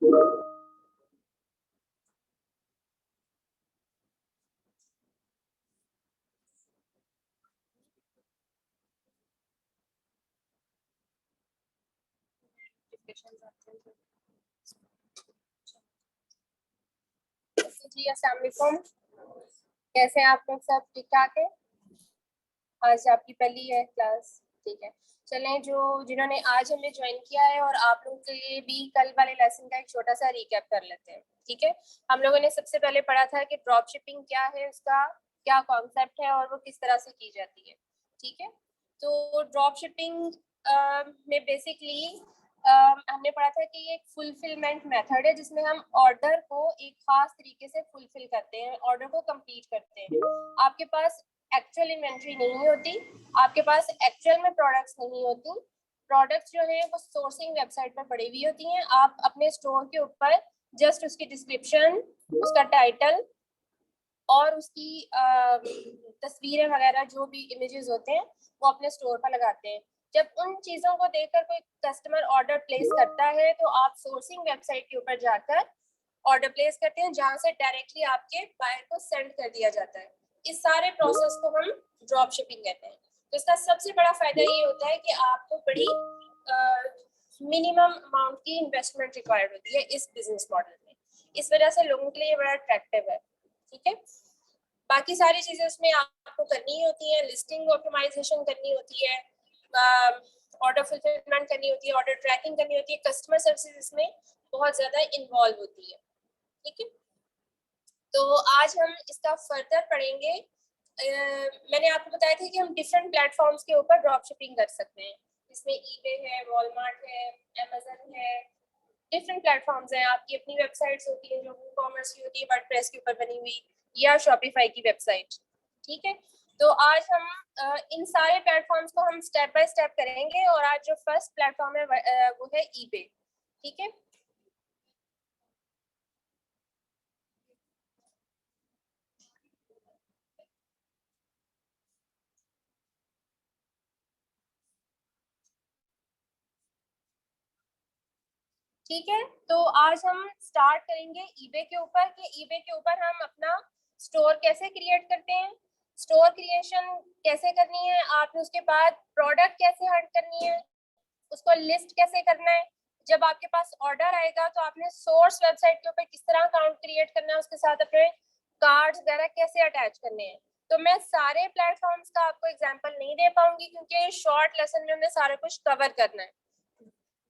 जी अस्सलाम वालेकुम, कैसे हैं आप लोग? सब ठीक ठाक है? आज आपकी पहली है क्लास, ठीक है। चलें, जो जिन्होंने आज हमें ज्वाइन किया है और आप लोगों के लिए भी कल वाले लेसन का एक छोटा सा रिकैप कर लेते हैं, ठीक है। हम लोगों ने सबसे पहले पढ़ा था कि ड्रॉप शिपिंग क्या है, उसका क्या कॉन्सेप्ट है और वो किस तरह से की जाती है, ठीक है। तो ड्रॉप शिपिंग में बेसिकली हमने पढ़ा था कि ये एक फुलफिलमेंट मेथड है जिसमें हम ऑर्डर को एक खास तरीके से फुलफिल करते हैं, ऑर्डर को कंप्लीट करते हैं। आपके पास एक्चुअल इन्वेंट्री नहीं होती, आपके पास एक्चुअल में प्रोडक्ट्स नहीं होती। प्रोडक्ट्स जो है वो सोर्सिंग वेबसाइट पर पड़ी हुई होती हैं। आप अपने स्टोर के ऊपर जस्ट उसकी डिस्क्रिप्शन, उसका टाइटल और उसकी तस्वीरें वगैरह जो भी इमेजेस होते हैं वो अपने स्टोर पर लगाते हैं। जब उन चीज़ों को देखकर कोई कस्टमर ऑर्डर प्लेस करता है तो आप सोर्सिंग वेबसाइट के ऊपर जाकर ऑर्डर प्लेस करते हैं, जहाँ से डायरेक्टली आपके बायर को सेंड कर दिया जाता है। इस सारे प्रोसेस को हम ड्रॉप शिपिंग कहते हैं। तो इसका सबसे बड़ा फायदा ये होता है कि आपको बड़ी मिनिमम अमाउंट की इन्वेस्टमेंट रिक्वायर्ड होती है इस बिजनेस मॉडल में। इस वजह से लोगों के लिए बड़ा अट्रैक्टिव है, ठीक है। बाकी सारी चीजें उसमें आपको करनी होती है, लिस्टिंग ऑप्टिमाइजेशन करनी होती है, ऑर्डर फुलफिलमेंट करनी होती है, ऑर्डर ट्रैकिंग करनी होती है, कस्टमर सर्विस इसमें बहुत ज्यादा इन्वॉल्व होती है, ठीक है। तो आज हम इसका फर्दर पढ़ेंगे। मैंने आपको बताया था कि हम डिफरेंट प्लेटफॉर्म्स के ऊपर ड्रॉप शिपिंग कर सकते हैं। इसमें ईबे है, वॉलमार्ट है, अमेजन है, डिफरेंट प्लेटफॉर्म्स हैं। आपकी अपनी वेबसाइट्स होती हैं जो ई कॉमर्स की होती है, वर्डप्रेस के ऊपर बनी हुई, या शॉपिफाई की वेबसाइट, ठीक है। तो आज हम इन सारे प्लेटफॉर्म्स को हम स्टेप बाय स्टेप करेंगे और आज जो फर्स्ट प्लेटफॉर्म है वो है ईबे, ठीक है। ठीक है, तो आज हम स्टार्ट करेंगे ईबे के ऊपर कि ईबे के ऊपर हम अपना स्टोर कैसे क्रिएट करते हैं, स्टोर क्रिएशन कैसे करनी है, आपने उसके बाद प्रोडक्ट कैसे हट करनी है, उसको लिस्ट कैसे करना है। जब आपके पास ऑर्डर आएगा तो आपने सोर्स वेबसाइट के ऊपर किस तरह अकाउंट क्रिएट करना है, उसके साथ अपने कार्ड्स वगैरह कैसे अटैच करने हैं। तो मैं सारे प्लेटफॉर्म्स का आपको एग्जांपल नहीं दे पाऊंगी क्योंकि शॉर्ट लेसन में हमने सारा कुछ कवर करना है।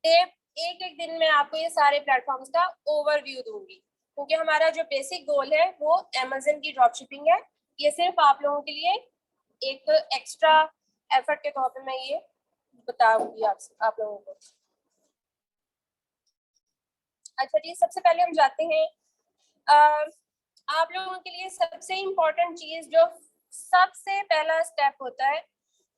एक एक दिन में आपको ये सारे प्लेटफॉर्म्स का ओवरव्यू दूंगी क्योंकि हमारा जो बेसिक गोल है वो अमेज़न की ड्रॉप शिपिंग है। ये सिर्फ आप लोगों के लिए एक एक्स्ट्रा एफर्ट के तौर पे मैं ये बताऊंगी आप लोगों को। अच्छा जी, सबसे पहले हम जाते हैं आप लोगों के लिए सबसे इम्पोर्टेंट चीज जो सबसे पहला स्टेप होता है,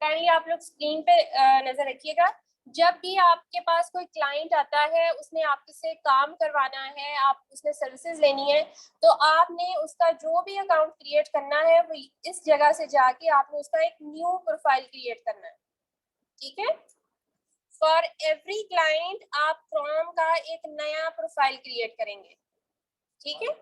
काइंडली आप लोग स्क्रीन पे नजर रखिएगा। जब भी आपके पास कोई क्लाइंट आता है, उसने आपसे काम करवाना है, आप उसने सर्विसेज लेनी है, तो आपने उसका जो भी अकाउंट क्रिएट करना है वो इस जगह से जाके आपने उसका एक न्यू प्रोफाइल क्रिएट करना है, ठीक है। फॉर एवरी क्लाइंट आप क्रोम का एक नया प्रोफाइल क्रिएट करेंगे, ठीक है।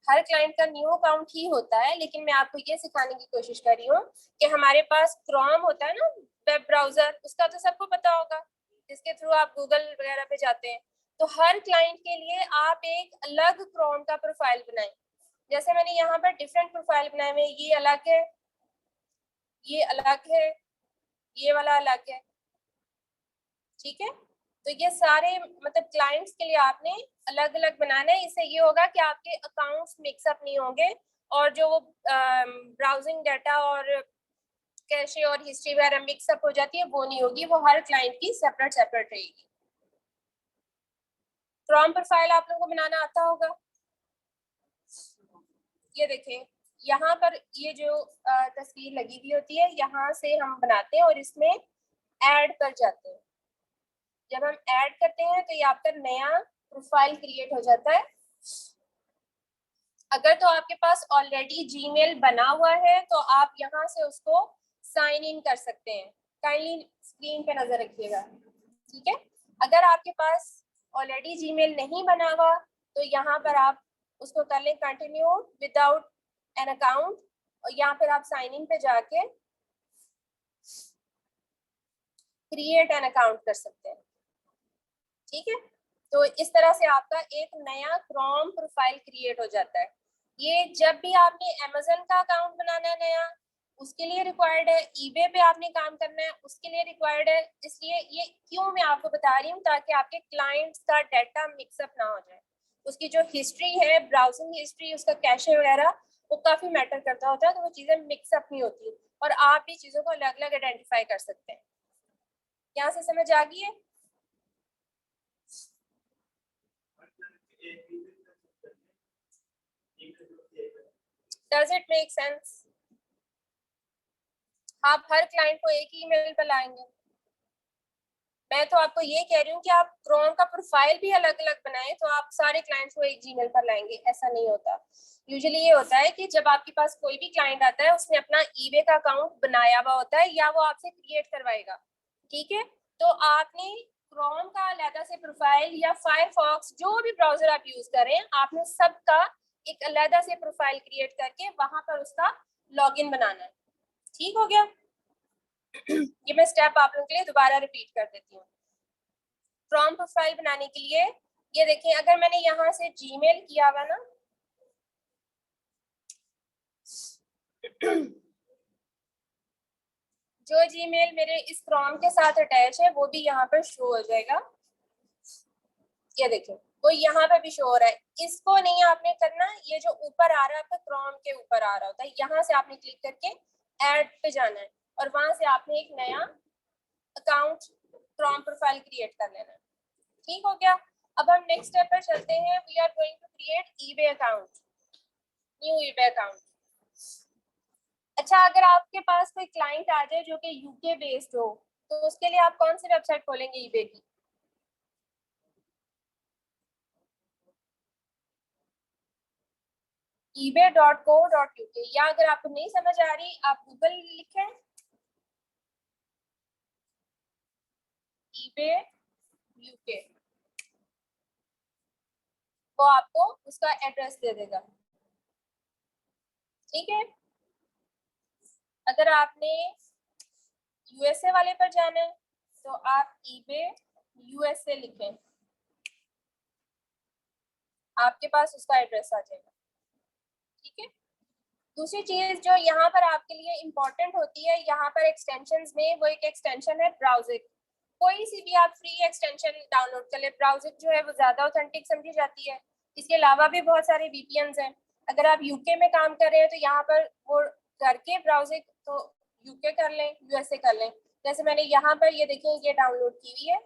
हर क्लाइंट का न्यू अकाउंट ही होता है, लेकिन मैं आपको ये सिखाने की कोशिश कर रही हूँ कि हमारे पास क्रोम होता है ना, वेब ब्राउजर, उसका तो सबको पता होगा, जिसके थ्रू आप गूगल वगैरह पे जाते हैं। तो हर क्लाइंट के लिए आप एक अलग क्रोम का प्रोफाइल बनाएं। जैसे मैंने यहाँ पर डिफरेंट प्रोफाइल बनाए हुए, ये अलग है, ये अलग है, ये वाला अलग है, ठीक है। तो ये सारे मतलब क्लाइंट्स के लिए आपने अलग अलग बनाना है। इससे ये होगा कि आपके अकाउंट्स मिक्सअप नहीं होंगे और जो ब्राउजिंग डाटा और कैशे और हिस्ट्री वगैरह मिक्सअप हो जाती है वो नहीं होगी, वो हर क्लाइंट की सेपरेट सेपरेट रहेगी। क्रोम प्रोफाइल आप लोगों को बनाना आता होगा। ये देखें, यहाँ पर ये जो तस्वीर लगी हुई होती है, यहाँ से हम बनाते हैं और इसमें ऐड कर जाते हैं। जब हम ऐड करते हैं तो ये आपका नया प्रोफाइल क्रिएट हो जाता है। अगर तो आपके पास ऑलरेडी जीमेल बना हुआ है तो आप यहाँ से उसको साइन इन कर सकते हैं। काइंडली स्क्रीन पे नजर रखिएगा, ठीक है। अगर आपके पास ऑलरेडी जीमेल नहीं बना हुआ तो यहाँ पर आप उसको कर लें कंटिन्यू विदाउट एन अकाउंट, और यहाँ पर आप साइन इन पे जाके क्रिएट एन अकाउंट कर सकते हैं। ठीक है, तो इस तरह से आपका एक नया क्रोम प्रोफाइल क्रिएट हो जाता है। ये जब भी आपने अमेजन का अकाउंट बनाना है नया, उसके लिए रिक्वायर्ड है, ईबे पे आपने काम करना है उसके लिए रिक्वायर्ड है। इसलिए ये क्यों मैं आपको बता रही हूँ, ताकि आपके क्लाइंट्स का डाटा मिक्सअप ना हो जाए। उसकी जो हिस्ट्री है, ब्राउजिंग हिस्ट्री, उसका कैशे वगैरह, वो काफी मैटर करता होता है, तो वो चीजें मिक्सअप नहीं होती और आप भी चीजों को अलग अलग आइडेंटिफाई कर सकते हैं। यहाँ से समझ आ गई है? Does it make sense? आप हर क्लाइंट को एक ही ईमेल पर लाएंगे? मैं तो आपको ये कह रही हूँ कि आप क्रोम का प्रोफाइल भी अलग अलग बनाएं तो आप सारे क्लाइंट्स को एक जीमेल पर लाएंगे, ऐसा नहीं होता। यूजुअली ये होता है कि जब आपके पास कोई भी क्लाइंट आता है, उसने अपना ईबे का अकाउंट बनाया हुआ होता है या वो आपसे क्रिएट करवाएगा। ठीक है, तो आपने क्रोम का अलग से प्रोफाइल या फायरफॉक्स जो भी ब्राउजर आप यूज करें, आपने सबका एक अलग से प्रोफाइल क्रिएट करके वहां पर उसका लॉगिन बनाना है। ठीक हो गया? ये मैं स्टेप आप लोगों के लिए दोबारा रिपीट कर देती हूँ। क्रोम प्रोफाइल बनाने के लिए ये देखिए, अगर मैंने यहाँ से जीमेल किया हुआ ना, जो जीमेल मेरे इस क्रोम के साथ अटैच है वो भी यहाँ पर शो हो जाएगा। ये देखिए, वो यहाँ पे भी शो हो रहा है। इसको नहीं आपने करना, ये जो ऊपर आ रहा है आपका क्रोम के ऊपर आ रहा होता है, यहाँ से आपने क्लिक करके ऐड पे जाना है और वहां से आपने एक नया अकाउंट क्रोम प्रोफाइल क्रिएट कर लेना है। ठीक हो गया? अब हम नेक्स्ट स्टेप पर चलते हैं। We are going to create eBay account, new eBay account. अच्छा, अगर आपके पास कोई क्लाइंट आ जाए जो कि यूके बेस्ड हो, तो उसके लिए आप कौन सी वेबसाइट खोलेंगे ईबे की? ebay.co.uk, या अगर आपको नहीं समझ आ रही आप गूगल लिखें ईबे यूके, वो आपको उसका एड्रेस दे देगा। ठीक है, अगर आपने यूएसए वाले पर जाना है तो आप ईबे यूएसए लिखें, आपके पास उसका एड्रेस आ जाएगा। ठीक है, दूसरी चीज जो यहाँ पर आपके लिए इम्पोर्टेंट होती है, यहाँ पर एक्सटेंशंस में वो एक एक्सटेंशन है ब्राउजिक। कोई सी भी आप फ्री एक्सटेंशन डाउनलोड कर ले, ब्राउजिक जो है वो ज्यादा ऑथेंटिक समझी जाती है। इसके अलावा भी बहुत सारे वीपीएन्स हैं। अगर आप यूके में काम कर रहे हैं तो यहाँ पर वो करके ब्राउजिक तो यूके कर लें, यूएसए कर लें। जैसे मैंने यहाँ पर ये देखिए, ये डाउनलोड की हुई है,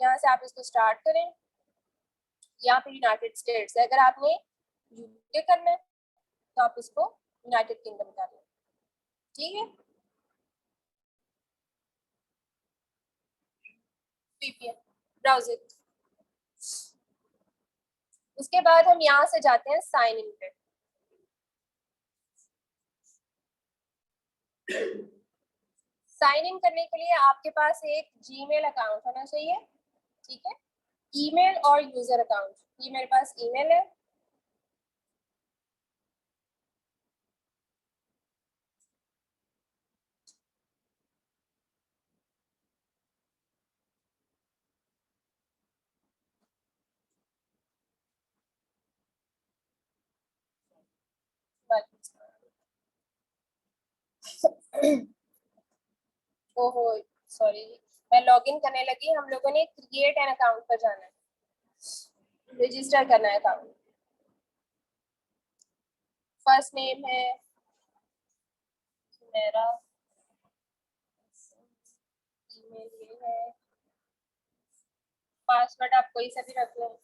यहाँ से आप इसको स्टार्ट करें। यहाँ पे यूनाइटेड स्टेट्स है, अगर आपने यूके करना है तो आप इसको यूनाइटेड किंगडम कर लें। ठीक है, वीपीएन ब्राउजिंग। उसके बाद हम यहाँ से जाते हैं साइन इन पे। साइन इन करने के लिए आपके पास एक जीमेल अकाउंट होना चाहिए। ठीक है, ईमेल और यूजर अकाउंट, ये मेरे पास ईमेल है। ओहो सॉरी, मैं लॉगिन करने लगी। हम लोगों ने क्रिएट एन अकाउंट पर जाना है, रजिस्टर करना है अकाउंट। फर्स्ट नेम है मेरा, ईमेल ये है, पासवर्ड आप कोई सा भी रख लो।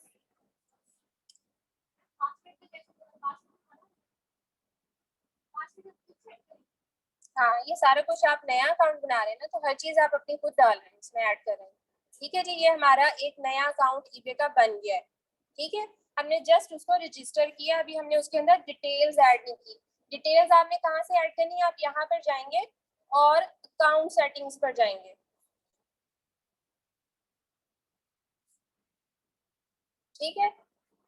हाँ, ये सारा कुछ आप नया अकाउंट बना रहे हैं ना, तो हर चीज आप अपनी खुद डाल रहे हैं, इसमें ऐड कर रहे हैं। ठीक है जी, ये हमारा एक नया अकाउंट ईबे का बन गया है। ठीक है, हमने जस्ट उसको रजिस्टर किया, अभी हमने उसके अंदर डिटेल्स ऐड नहीं की। डिटेल्स आपने कहाँ से ऐड करनी है? आप यहाँ पर जाएंगे और अकाउंट सेटिंग्स पर जाएंगे। ठीक है।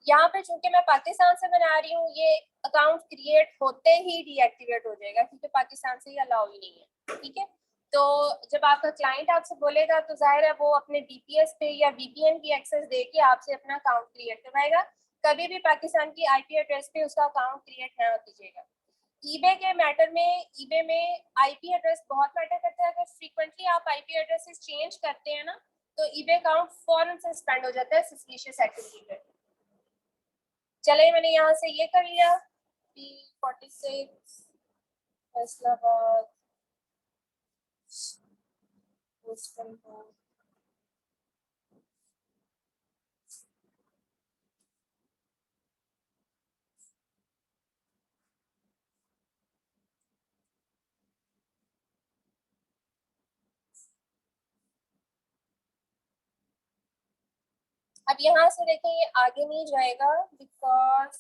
यहाँ पे चूंकि मैं पाकिस्तान से बना रही हूँ, ये अकाउंट क्रिएट होते ही डीएक्टिवेट हो जाएगा क्योंकि पाकिस्तान से ये अलाउ ही नहीं है। ठीक है, तो जब आपका क्लाइंट आपसे बोलेगा तो जाहिर है वो अपने डीपीएस पे या वीपीएन की एक्सेस देके आपसे अपना अकाउंट क्रिएट करवाएगा। कभी भी पाकिस्तान की आईपी एड्रेस पे उसका अकाउंट क्रिएट ना कीजिएगा। ईबे के मैटर में, ईबे में आईपी एड्रेस बहुत मैटर करता है। अगर फ्रीक्वेंटली आप आईपी एड्रेसेस चेंज करते हैं ना तो ईबे अकाउंट फौरन सस्पेंड हो जाता है सस्पिशियस एक्टिविटी पे। चले, मैंने यहाँ से ये कर लिया P46 फैसलाबाद पोस्टल कोड। अब यहाँ से देखें ये आगे नहीं जाएगा बिकॉज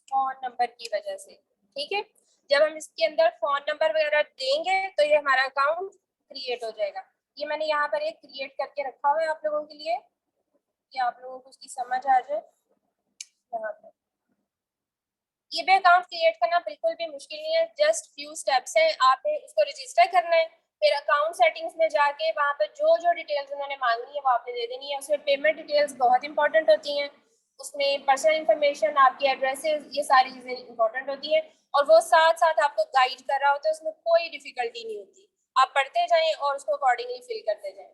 फोन नंबर की वजह से। ठीक है, जब हम इसके अंदर फोन नंबर वगैरह देंगे तो ये हमारा अकाउंट क्रिएट हो जाएगा। ये मैंने यहाँ पर एक क्रिएट करके रखा हुआ है आप लोगों के लिए कि आप लोगों को उसकी समझ आ जाए। यहाँ पर ईबे अकाउंट क्रिएट करना बिल्कुल भी मुश्किल नहीं है, जस्ट फ्यू स्टेप्स हैं। आपने इसको रजिस्टर करना है, फिर अकाउंट सेटिंग्स में जाके वहाँ पर जो जो डिटेल्स उन्होंने मांगी है वो आपने दे देनी है। उसमें पेमेंट डिटेल्स बहुत इंपॉर्टेंट होती हैं, उसमें पर्सनल इंफॉर्मेशन, आपकी एड्रेसेस, ये सारी चीज़ें इंपॉर्टेंट होती हैं और वो साथ साथ आपको गाइड कर रहा होता है। उसमें कोई डिफिकल्टी नहीं होती, आप पढ़ते जाएं और उसको अकॉर्डिंगली फिल करते जाएं।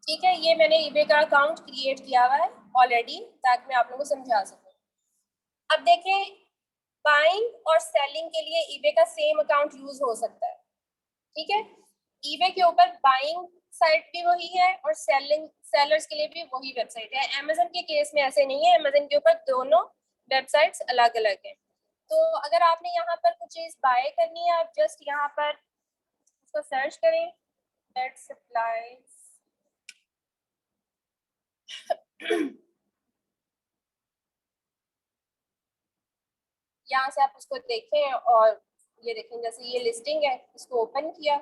ठीक है, ये मैंने ईबे का अकाउंट क्रिएट किया हुआ है ऑलरेडी ताकि मैं आप लोगों को समझा सकूं। अब देखें, बाइंग और सेलिंग के लिए ईबे का सेम अकाउंट यूज हो सकता है। ठीक है, ईबे के ऊपर बाइंग साइट भी वही है और सेलिंग सेलर्स के लिए भी वही वेबसाइट है। अमेजन के केस में ऐसे नहीं है, अमेजन के ऊपर दोनों वेबसाइट्स अलग अलग हैं। तो अगर आपने यहाँ पर कुछ चीज बाय करनी है, आप जस्ट यहाँ पर उसको सर्च करें, पेट सप्लाईज यहाँ से आप उसको देखें और ये देखें, जैसे ये लिस्टिंग है, इसको ओपन किया।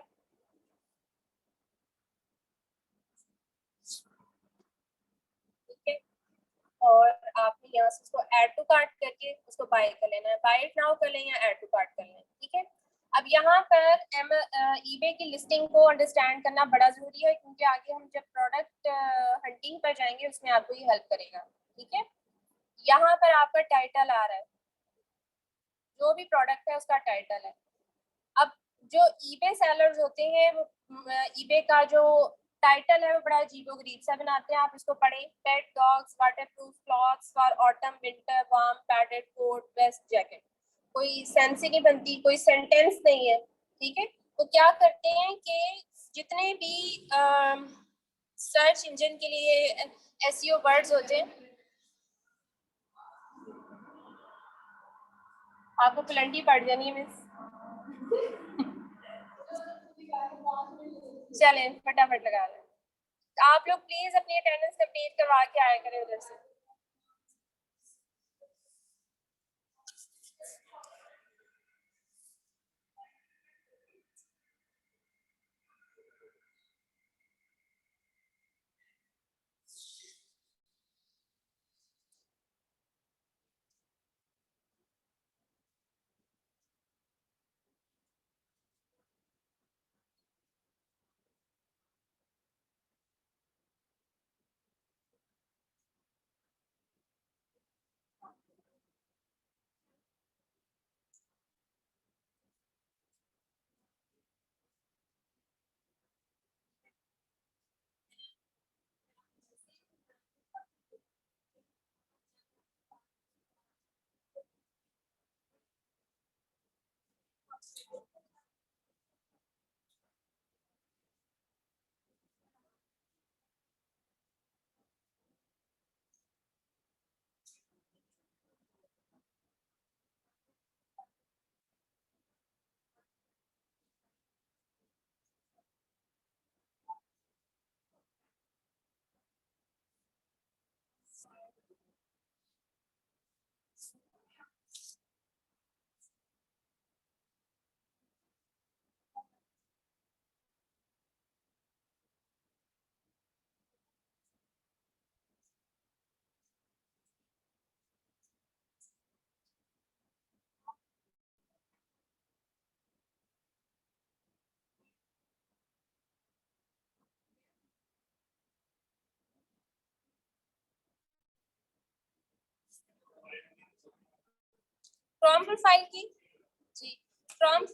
ठीक है, और आपने यहाँ से उसको ऐड टू कार्ट करके उसको बाय कर लेना है। बाय इट नाउ कर लें या ऐड टू कार्ट कर लें। ठीक है, अब यहाँ पर ईबे की लिस्टिंग को अंडरस्टैंड करना बड़ा जरूरी है क्योंकि आगे हम जब प्रोडक्ट हंटिंग पर जाएंगे उसमें आपको ये हेल्प करेगा। ठीक है, यहाँ पर आपका टाइटल आ रहा है, जो भी प्रोडक्ट है उसका टाइटल है। अब जो ईबे सेलर्स होते हैं वो ईबे का जो टाइटल है वो बड़ा अजीबोगरीब सा बनाते हैं। आप इसको पढ़ें, pet dogs waterproof clothes for autumn winter warm padded coat vest jacket. कोई सेंस ही नहीं बनती, कोई सेंटेंस नहीं है। ठीक है, तो क्या करते हैं कि जितने भी सर्च इंजन के लिए एसईओ वर्ड्स होते हैं, आपको प्लेंटी पड़ जानी है मिस। चलें फटाफट लगा लें। आप लोग प्लीज अपनी अटेंडेंस कंप्लीट करवा के आया करें उधर से। क्रोम प्रोफाइल की जी क्रोम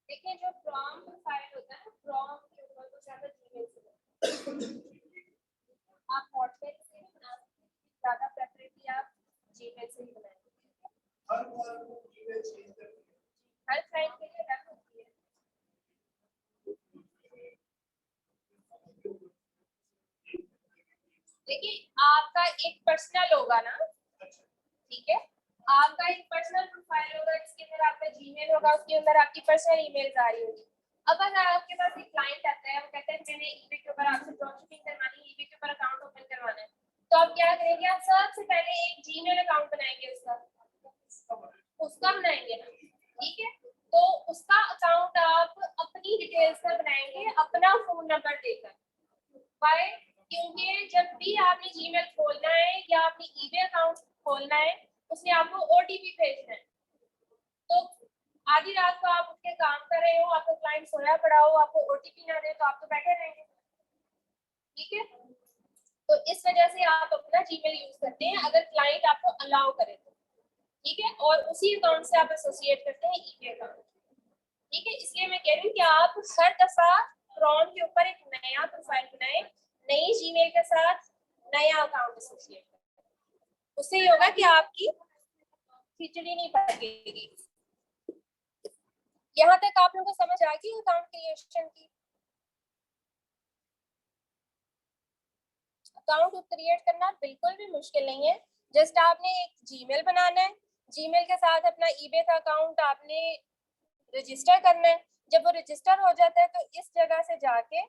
देखिए जो क्रोम प्रोफाइल होता है क्रोम के ऊपर कुछ ज्यादा जीमेल से आप हॉटमेल से भी बना सकते हैं, ज्यादा प्रेफरेबली आप जीमेल से ही बनाएंगे। हर क्लाइंट के लिए अलग होती है। देखिए आपका एक पर्सनल होगा ना, ठीक है, आपका एक पर्सनल प्रोफाइल होगा जिसके अंदर आपका जीमेल होगा, उसके अंदर आपकी पर्सनल ईमेल्स आ रही होगी। अब अगर आपके पास एक क्लाइंट आता है, वो कहता है मैंने ईबे के ऊपर आपसे ड्रॉपशिपिंग करवानी है, ईबे के ऊपर अकाउंट ओपन करवाना है, तो आप क्या करेंगे, आप सबसे पहले एक जीमेल अकाउंट बनाएंगे, उसका बनाएंगे ना, ठीक है, तो उसका अकाउंट आप अपनी डिटेल्स पर बनाएंगे, अपना फोन नंबर देकर। वाई? क्योंकि जब भी आपने जीमेल खोलना है या अपनी ईबे अकाउंट खोलना है, उसमें आपको ओटीपी भेजना है। तो आधी रात को आप उठ के काम कर रहे हो, आपका क्लाइंट सोया पड़ा हो, आपको ओटीपी ना दे तो आप तो बैठे रहेंगे, ठीक है। तो इस वजह से आप अपना जीमेल यूज करते हैं अगर क्लाइंट आपको अलाउ करे तो, ठीक है, और उसी अकाउंट से आप एसोसिएट करते हैं ईबे अकाउंट, ठीक है। इसलिए मैं कह रही हूँ कि आप हर दफा क्रोम के ऊपर एक नया प्रोफाइल बनाएं, नई जीमेल के साथ नया अकाउंट एसोसिएट करें, उससे ये होगा कि आपकी खिचड़ी नहीं पकेगी। यहाँ तक आप लोगों को समझ आ गई अकाउंट क्रिएशन की? अकाउंट क्रिएट करना बिल्कुल भी मुश्किल नहीं है, जस्ट आपने एक जीमेल बनाना है, जीमेल के साथ अपना ईबे का अकाउंट आपने रजिस्टर करना है। जब वो रजिस्टर हो जाता है तो इस जगह से जाके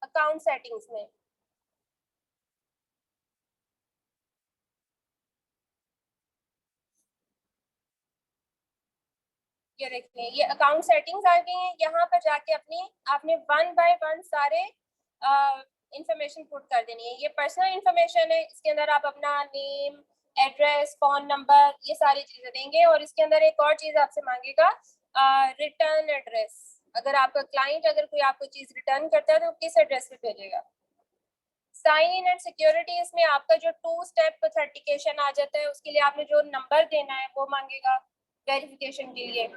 अकाउंट सेटिंग्स में ये देखिए ये अकाउंट सेटिंग्स आ गई हैं, यहाँ पर जाके अपनी आपने वन बाय वन सारे इंफॉर्मेशन पुट कर देनी है। ये पर्सनल इंफॉर्मेशन है, इसके अंदर आप अपना नेम, एड्रेस, फोन नंबर, ये सारी चीजें देंगे, और इसके अंदर एक और चीज आपसे मांगेगा, रिटर्न एड्रेस। अगर आपका क्लाइंट अगर कोई आपको चीज रिटर्न करता है तो किस एड्रेस पे भेजेगा। साइन इन एंड सिक्योरिटी, इसमें आपका जो 2 स्टेप ऑथेंटिकेशन आ जाता है, उसके लिए आपने जो नंबर देना है वो मांगेगा वेरिफिकेशन के लिए।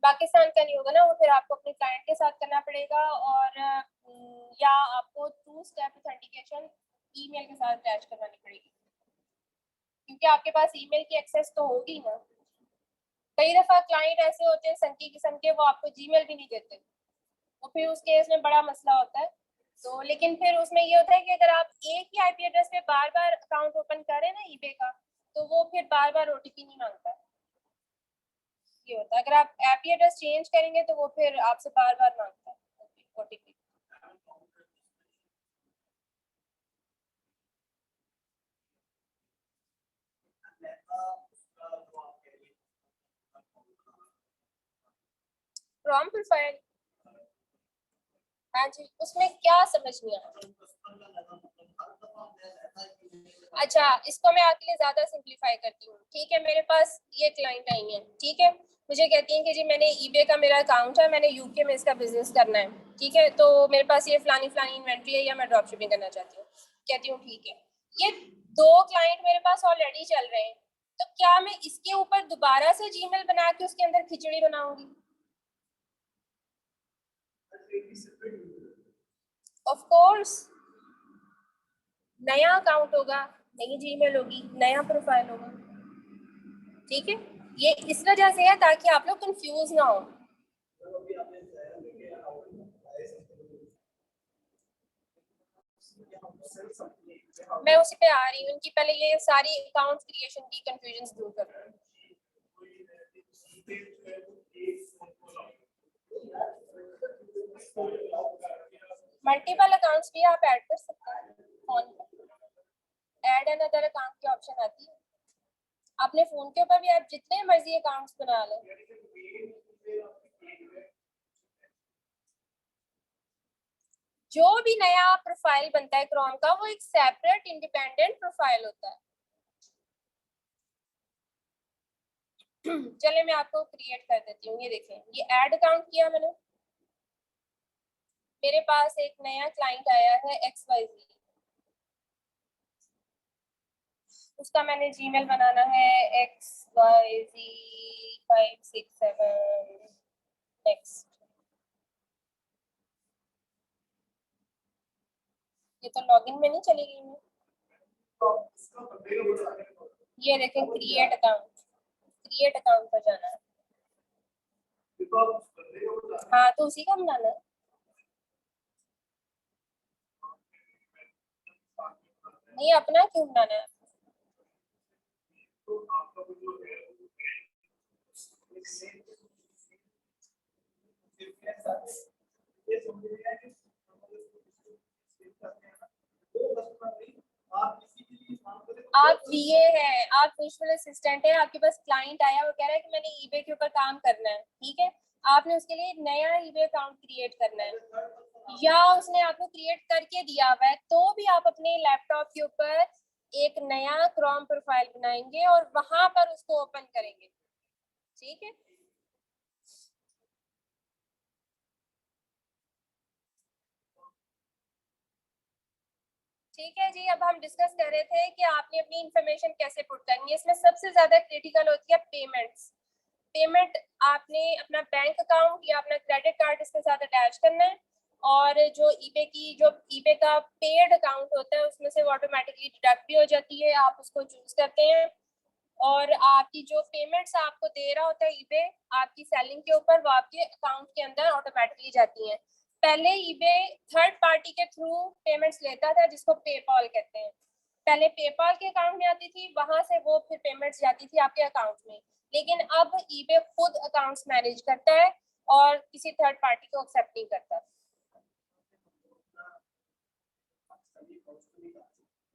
पाकिस्तान का नहीं होगा ना, वो फिर आपको अपने क्लाइंट के साथ करना पड़ेगा, और या आपको 2 स्टेप ऑथेंटिकेशन ईमेल के साथ अटैच करवानी पड़ेगी, क्योंकि आपके पास ईमेल की एक्सेस तो होगी ना। कई दफा क्लाइंट ऐसे होते हैं संकी किस्म के, वो आपको जीमेल भी नहीं देते, तो फिर उस केस में बड़ा मसला होता है। तो लेकिन फिर उसमें ये होता है कि अगर आप एक ही आईपी एड्रेस पे बार बार अकाउंट ओपन करें ना ईबे का, तो वो फिर बार बार ओटीपी नहीं मांगता है। ये होता है अगर आप आईपी एड्रेस चेंज करेंगे तो वो फिर आपसे बार बार मांगता है ओटीपी। क्रोम प्रोफाइल, हाँ जी, उसमें क्या समझ नहीं आया? अच्छा, इसको मैं आपके लिए ज्यादा सिंपलीफाई करती हूँ, ठीक है। मेरे पास ये क्लाइंट आई है, ठीक है, मुझे कहती हैं कि जी मैंने ईबे का मेरा अकाउंट है, मैंने यूके में इसका बिजनेस करना है, ठीक है, तो मेरे पास ये फलानी फलानी इन्वेंट्री है या मैं ड्रॉप शिपिंग करना चाहती हूँ। कहती हूँ ठीक है, ये 2 क्लाइंट मेरे पास ऑलरेडी चल रहे हैं, तो क्या मैं इसके ऊपर दोबारा से जीमेल बना के उसके अंदर खिचड़ी बनाऊंगी? ऑफ कोर्स, नया अकाउंट होगा, नई जीमेल होगी, नया प्रोफाइल होगा, ठीक है। ये इस वजह से है ताकि आप लोग कंफ्यूज ना हो। मैं उसी पे आ रही हूँ, इनकी पहले ये सारी अकाउंट क्रिएशन की कंफ्यूजन दूर कर रही हूँ। मल्टीपल अकाउंट्स भी आप ऐड कर सकते हैं फोन पे, ऐड एन अदर अकाउंट की ऑप्शन आती है, अपने फोन के ऊपर भी आप जितने मर्जी अकाउंट्स बना लें। जो भी नया प्रोफाइल बनता है क्रोम का, वो एक सेपरेट इंडिपेंडेंट प्रोफाइल होता है। चले मैं आपको क्रिएट कर देती हूँ। ये देखें, ये ऐड अकाउंट किया मैंने, मेरे पास एक नया क्लाइंट आया है XYZ, उसका मैंने जीमेल बनाना है XYZ567 नेक्स्ट। ये तो लॉगिन में नहीं चलेगी मैं, ये देखें क्रिएट अकाउंट, क्रिएट अकाउंट पर जाना है। हाँ तो उसी का बनाना है। नहीं अपना क्यों बनाना है? आप वीए हैं, आप विजुअल असिस्टेंट है, आपके पास क्लाइंट आया, वो कह रहा है कि मैंने ईबे के ऊपर काम करना है, ठीक है, आपने उसके लिए नया ईबे अकाउंट क्रिएट करना है, या उसने आपको क्रिएट करके दिया हुआ है, तो भी आप अपने लैपटॉप के ऊपर एक नया क्रोम प्रोफाइल बनाएंगे और वहां पर उसको ओपन करेंगे, ठीक है। ठीक है जी, अब हम डिस्कस कर रहे थे कि आपने अपनी इंफॉर्मेशन कैसे पुट करनी है। इसमें सबसे ज्यादा क्रिटिकल होती है पेमेंट्स। पेमेंट आपने अपना बैंक अकाउंट या अपना क्रेडिट कार्ड इसके साथ अटैच करना है, और जो ईबे का पेड अकाउंट होता है उसमें से वो ऑटोमेटिकली डिडक्ट भी हो जाती है, आप उसको चूज करते हैं, और आपकी जो पेमेंट्स आपको दे रहा होता है ईबे आपकी सेलिंग के ऊपर, वो आपके अकाउंट के अंदर ऑटोमेटिकली जाती हैं। पहले ईबे थर्ड पार्टी के थ्रू पेमेंट्स लेता था, जिसको पेपॉल कहते हैं। पहले पेपॉल के अकाउंट में आती थी, वहां से वो फिर पेमेंट्स जाती थी आपके अकाउंट में, लेकिन अब ईबे खुद अकाउंट्स मैनेज करता है और किसी थर्ड पार्टी को एक्सेप्ट नहीं करता।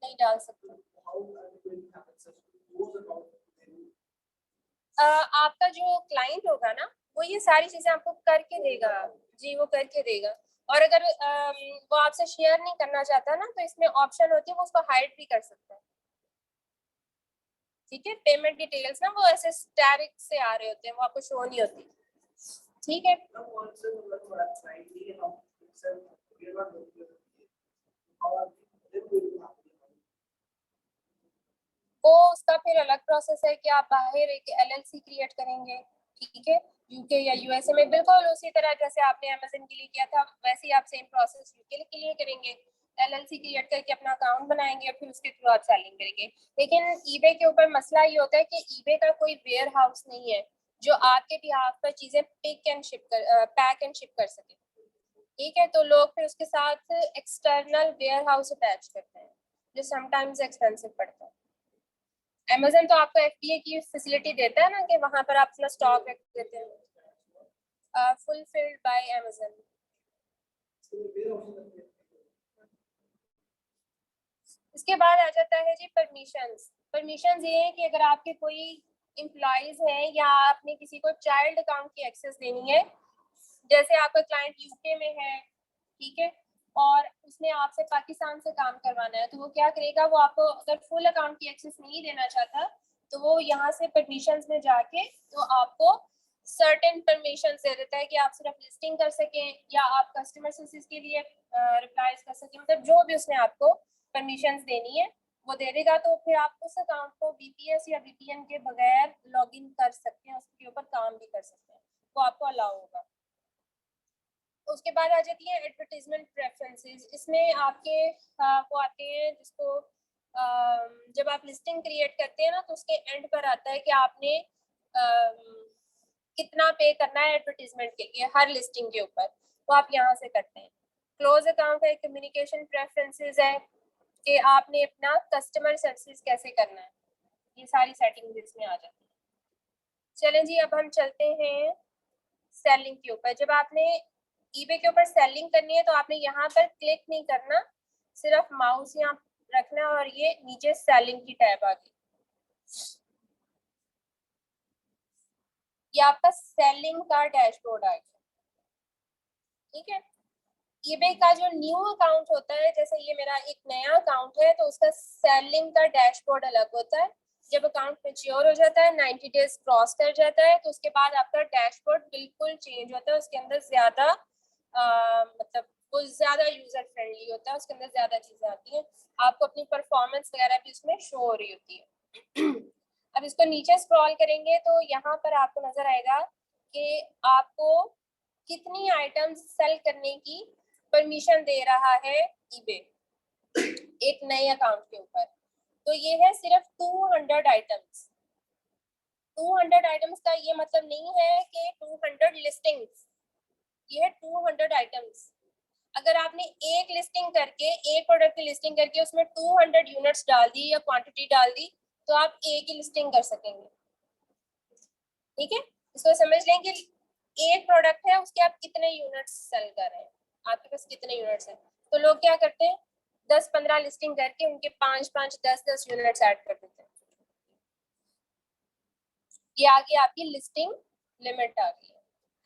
नहीं डाल सकते। आपका जो क्लाइंट होगा ना, वो ये सारी चीजें आपको करके देगा। जी वो करके देगा, और अगर वो आपसे शेयर नहीं करना चाहता ना, तो इसमें ऑप्शन होती है, वो उसको हाइड भी कर सकता है, ठीक है। पेमेंट डिटेल्स ना वो ऐसे स्टैटिक से आ रहे होते हैं, वो आपको शो नहीं होती, ठीक है। वो उसका फिर अलग प्रोसेस है कि आप बाहर एक एलएलसी क्रिएट करेंगे, ठीक है, यूके या यूएसए में, बिल्कुल उसी तरह जैसे आपने अमेज़न के लिए किया था, वैसे ही आप सेम प्रोसेस यूके के लिए करेंगे। एलएलसी क्रिएट करके अपना अकाउंट बनाएंगे और फिर उसके थ्रू आप सेलिंग करेंगे। लेकिन ईबे के ऊपर मसला ये होता है कि ईबे का कोई वेयर हाउस नहीं है जो आपके बिहाफ पर चीजें पैक एंड शिप कर सके, ठीक है। तो लोग फिर उसके साथ एक्सटर्नल वेयर हाउस अटैच करते हैं, जो समटाइम्स एक्सपेंसिव पड़ता है। अमेज़न तो आपको एफबीए की फैसिलिटी देता है ना, कि वहां पर आप अपना स्टॉक रख देते हैं, फुलफिल्ड बाय अमेज़न। इसके बाद आ जाता है जी परमिशंस। परमिशंस ये है कि अगर आपके कोई एम्प्लॉइज हैं या आपने किसी को चाइल्ड अकाउंट की एक्सेस देनी है, जैसे आपका क्लाइंट यूके में है, ठीक है, और उसने आपसे पाकिस्तान से काम करवाना है, तो वो क्या करेगा, वो आपको अगर फुल अकाउंट की एक्सेस नहीं देना चाहता, तो वो यहाँ से परमिशंस में जाके तो आपको सर्टेन परमिशन दे देता है कि आप सिर्फ लिस्टिंग कर सकें या आप कस्टमर सर्विस के लिए रिप्लाईज कर सकें, मतलब जो भी उसने आपको परमिशंस देनी है वो दे देगा। तो फिर आप उस अकाउंट को वीपीएस या वीपीएन के बगैर लॉगिन कर सकते हैं, उसके ऊपर काम भी कर सकते हैं, वो आपको अलाउ होगा। उसके बाद आ जाती है एडवर्टीजमेंट प्रेफरेंसेस। इसमें आपके वो आते हैं जिसको जब आप लिस्टिंग क्रिएट करते हैं ना, तो उसके एंड पर आता है कि आपने कितना पे करना है एडवर्टीजमेंट के लिए हर लिस्टिंग के ऊपर, वो आप यहाँ से करते हैं। क्लोज अकाउंट है, कम्युनिकेशन प्रेफरेंसेस है कि आपने अपना कस्टमर सर्विस कैसे करना है, ये सारी सेटिंग्स इसमें आ जाती है। चलें जी, अब हम चलते हैं सेलिंग के ऊपर। जब आपने ईबे के ऊपर सेलिंग करनी है तो आपने यहाँ पर क्लिक नहीं करना, सिर्फ माउस यहाँ रखना और ये नीचे सेलिंग की टैब आ गई, ये आपका सेलिंग का डैशबोर्ड आ गया, ठीक है। ईबे का जो न्यू अकाउंट होता है, जैसे ये मेरा एक नया अकाउंट है, तो उसका सेलिंग का डैशबोर्ड अलग होता है, जब अकाउंट मैच्योर हो जाता है, 90 डेज क्रॉस कर जाता है, तो उसके बाद आपका डैशबोर्ड बिल्कुल चेंज होता है। उसके अंदर ज्यादा मतलब वो ज्यादा यूजर फ्रेंडली होता है, उसके अंदर ज्यादा चीजें आती हैं, आपको अपनी परफॉर्मेंस वगैरह भी उसमें शो हो रही होती है। अब इसको नीचे स्क्रॉल करेंगे तो यहाँ पर आपको नजर आएगा कि आपको कितनी आइटम्स सेल करने की परमिशन दे रहा है ईबे एक नए अकाउंट के ऊपर। तो ये है सिर्फ 200 आइटम्स। 200 आइटम्स का ये मतलब नहीं है कि 200 लिस्टिंग्स, ये है 200 आइटम्स। अगर आपने एक लिस्टिंग करके, एक प्रोडक्ट की लिस्टिंग करके उसमें 200 यूनिट्स डाल दी या क्वांटिटी डाल दी, तो आप एक ही लिस्टिंग कर सकेंगे। ठीक है, इसको समझ लें कि एक प्रोडक्ट है, उसके आप कितने यूनिट्स सेल कर रहे हैं, आपके पास कितने यूनिट्स हैं। तो लोग क्या करते हैं, 10-15 लिस्टिंग करके उनके 5-5, 10-10 यूनिट्स ऐड कर देते हैं। ये आगे आपकी लिस्टिंग लिमिट आ गई है।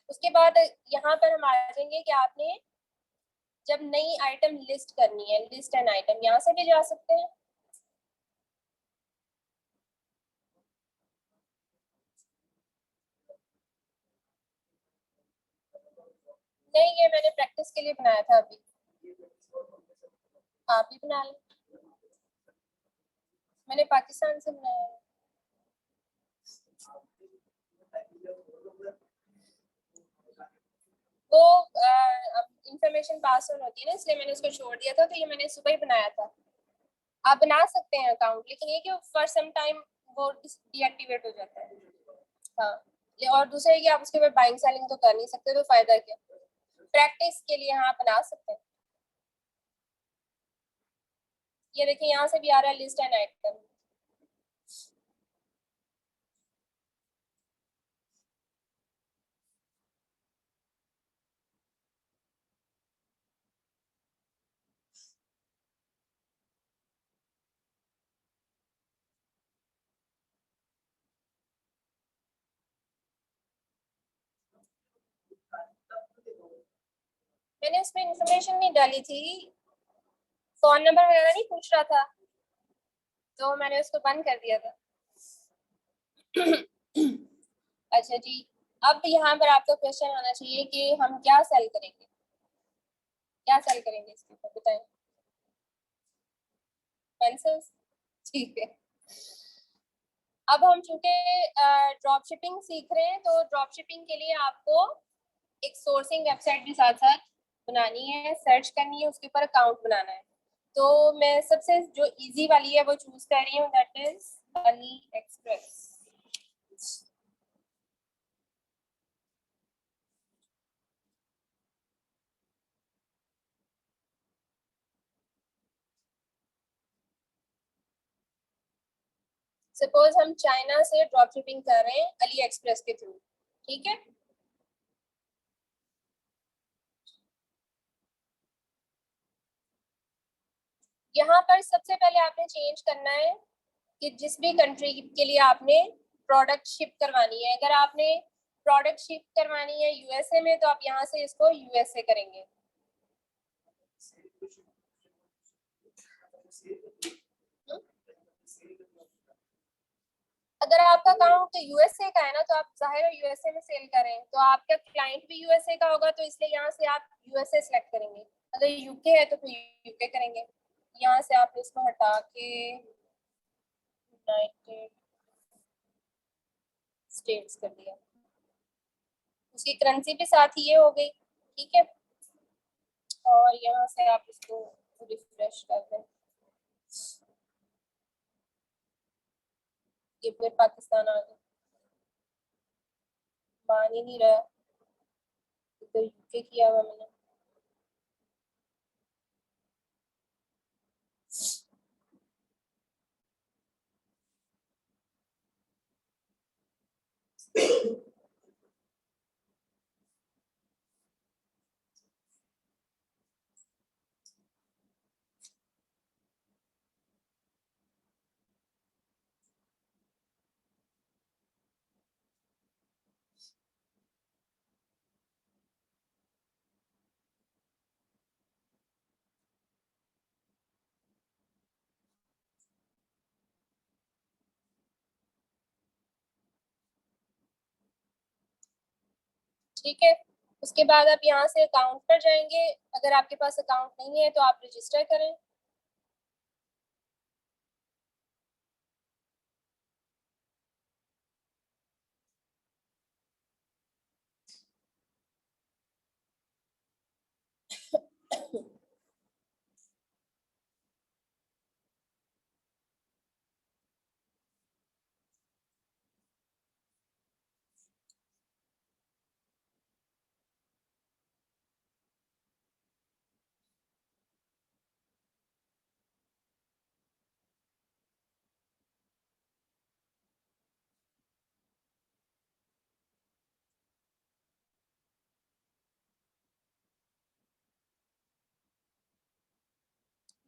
उसके बाद यहाँ पर हम आ जाएंगे कि आपने जब नई आइटम लिस्ट करनी है, लिस्ट एन आइटम, यहाँ से भी जा सकते हैं। नहीं, ये मैंने प्रैक्टिस के लिए बनाया था अभी, आप भी बना लें। मैंने पाकिस्तान से बनाया है। वो इंफॉर्मेशन पास ऑन होती है ना, इसलिए मैंने उसको छोड़ दिया था। तो ये मैंने सुबह ही बनाया था। आप बना सकते हैं अकाउंट, लेकिन ये कि फॉर सम टाइम वो डीएक्टिवेट हो जाता है। हाँ, और दूसरा है कि आप उसके ऊपर बाइंग सेलिंग तो कर नहीं सकते, तो फायदा क्या। प्रैक्टिस के लिए हाँ बना सकते हैं। ये देखिए यहाँ से भी आ रहा है लिस्ट एंड आइटम। मैंने उसमें इंफॉर्मेशन नहीं डाली थी, फोन नंबर वगैरह नहीं पूछ रहा था, तो मैंने उसको बंद कर दिया था। अच्छा जी, अब यहाँ पर आपका क्वेश्चन आना चाहिए कि हम क्या सेल करेंगे, क्या सेल करेंगे इसके ऊपर बताएं। पेंसिल्स, ठीक है। अब हम चूंकि ड्रॉप शिपिंग सीख रहे हैं, तो ड्रॉप शिपिंग के लिए आपको एक सोर्सिंग वेबसाइट भी साथ साथ बनानी है, सर्च करनी है, उसके ऊपर अकाउंट बनाना है। तो मैं सबसे जो इजी वाली है वो चूज कर रही हूँ, that is Ali express. Suppose हम चाइना से ड्रॉप शिपिंग कर रहे हैं अली एक्सप्रेस के थ्रू, ठीक है। यहाँ पर सबसे पहले आपने चेंज करना है कि जिस भी कंट्री के लिए आपने प्रोडक्ट शिप करवानी है, अगर आपने प्रोडक्ट शिप करवानी है यूएसए में, तो आप यहाँ से इसको यूएसए करेंगे। अगर आपका अकाउंट यूएसए का है ना, तो आप जाहिर है यूएसए में सेल करें, तो आपका क्लाइंट भी यूएसए का होगा, तो इसलिए यहाँ से आप यूएसए सेलेक्ट करेंगे। अगर यूके है तो फिर यूके करेंगे। यहाँ से आप इसको हटा के यूनाइटेड स्टेट्स कर दिया, उसकी करेंसी भी साथ ही ये हो गई, ठीक है। और यहाँ से आप इसको रिफ्रेश कर दें, ये फिर पाकिस्तान आ गया, मान ही नहीं रहा, तो यूके किया हुआ मैंने। ठीक है। उसके बाद आप यहाँ से अकाउंट पर जाएंगे, अगर आपके पास अकाउंट नहीं है तो आप रजिस्टर करें।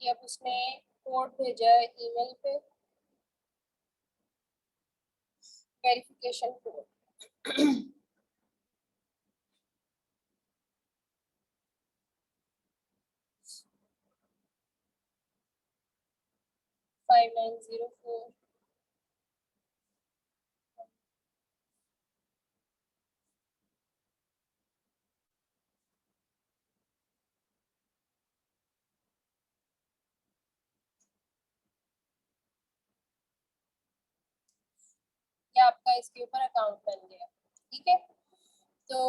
ये अब उसने कोड भेजा है ईमेल पे, वेरिफिकेशन कोड। 5904। ये आपका इसके ऊपर अकाउंट बन गया। ठीक है, तो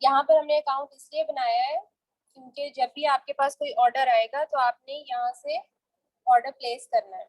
यहाँ पर हमने अकाउंट इसलिए बनाया है क्योंकि जब भी आपके पास कोई ऑर्डर आएगा तो आपने यहाँ से ऑर्डर प्लेस करना है।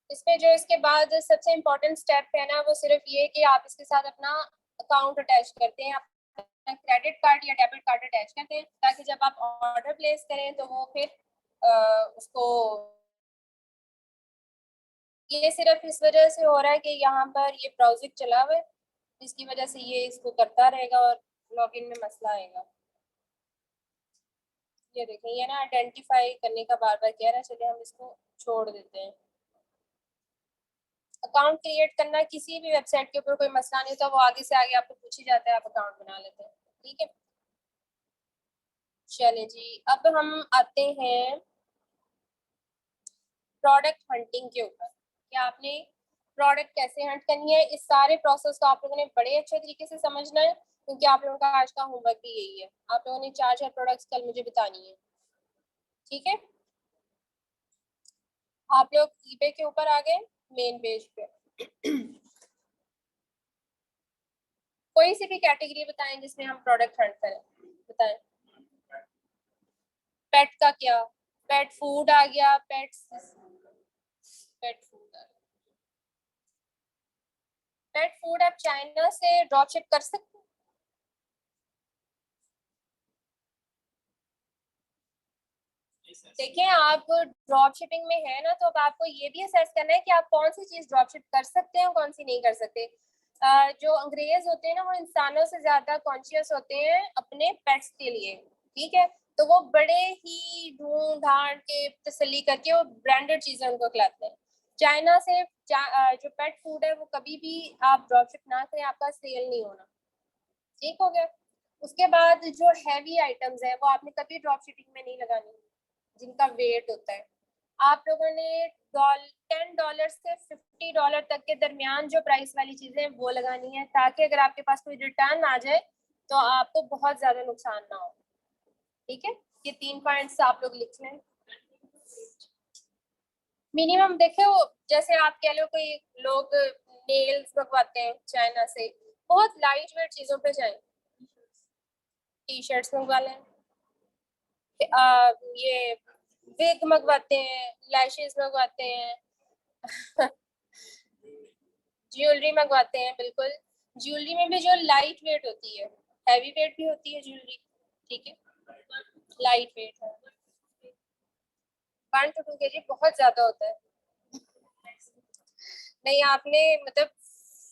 इसमें जो इसके बाद सबसे इम्पोर्टेंट स्टेप है ना, वो सिर्फ ये कि आप इसके साथ अपना अकाउंट अटैच करते हैं, क्रेडिट कार्ड या डेबिट कार्ड अटैच करते हैं, ताकि जब आप ऑर्डर प्लेस करें तो वो फिर उसको, ये सिर्फ इस वजह से हो रहा है कि यहाँ पर ये ब्राउजिंग चला हुआ है, जिसकी वजह से ये इसको करता रहेगा और लॉगिन में मसला आएगा। ये देखें, ये ना आइडेंटिफाई करने का बार बार कह रहा है, चलिए हम इसको छोड़ देते हैं। अकाउंट क्रिएट करना किसी भी वेबसाइट के ऊपर कोई मसला नहीं होता, वो आगे से आगे आपको पूछ ही जाता है, आप अकाउंट बना लेते हैं। ठीक है, चलिए जी, अब हम आते हैं प्रोडक्ट हंटिंग के ऊपर कि आपने प्रोडक्ट कैसे हंट करनी है। इस सारे प्रोसेस को आप लोगों ने बड़े अच्छे तरीके से समझना है, क्योंकि आप लोगों का आज का होमवर्क भी यही है। आप लोगों ने चार चार प्रोडक्ट्स कल मुझे बतानी है। ठीक है, आप लोग ईबे के ऊपर आ गए, मेन पेज पे। कोई सी भी कैटेगरी बताएं जिसमें हम प्रोडक्ट हंट करें, बताएं। पेट का क्या, पेट फूड आ गया, पेट पेट फूड आ गया। पेट फूड आप चाइना से ड्रॉप शिप कर सकते हैं। देखिए, आप ड्रॉप शिपिंग में है ना, तो अब आपको ये भी असेस करना है कि आप कौन सी चीज ड्रॉप शिप कर सकते हैं और कौन सी नहीं कर सकते। जो अंग्रेज होते हैं ना, वो इंसानों से ज्यादा कॉन्शियस होते हैं अपने पेट्स के लिए। ठीक है, तो वो बड़े ही ढूंढ ढांड के तसल्ली करके वो ब्रांडेड चीजें उनको खिलाते हैं। चाइना से जो पेट फूड है वो कभी भी आप ड्रॉप शिप ना करें, आपका सेल नहीं होना। ठीक हो गया। उसके बाद जो हैवी आइटम्स है वो आपने कभी ड्रॉप शिपिंग में नहीं लगानी, जिनका वेट होता है। आप लोगों ने $10 से $50 तक के दरमियान जो प्राइस वाली चीजें वो लगानी है, ताकि अगर आपके पास कोई रिटर्न आ जाए तो आपको बहुत ज्यादा नुकसान ना हो। ठीक है, ये 3 पॉइंट्स आप लोग लिख लें। मिनिमम देखे वो, जैसे आप कह लो कोई लोग नेल्स लगवाते हैं चाइना से, बहुत लाइट वेट चीजों पे जाएं, टी शर्ट्स मंगवा लें, ये विग मंगवाते हैं, लैशेस मंगवाते हैं। ज्वेलरी मंगवाते हैं, बिल्कुल। ज्वेलरी में भी जो लाइट वेट होती है, हैवी वेट भी होती है ज्वेलरी, ठीक है, लाइट वेट है। 1 to 2 kg बहुत ज्यादा होता है। नहीं, आपने मतलब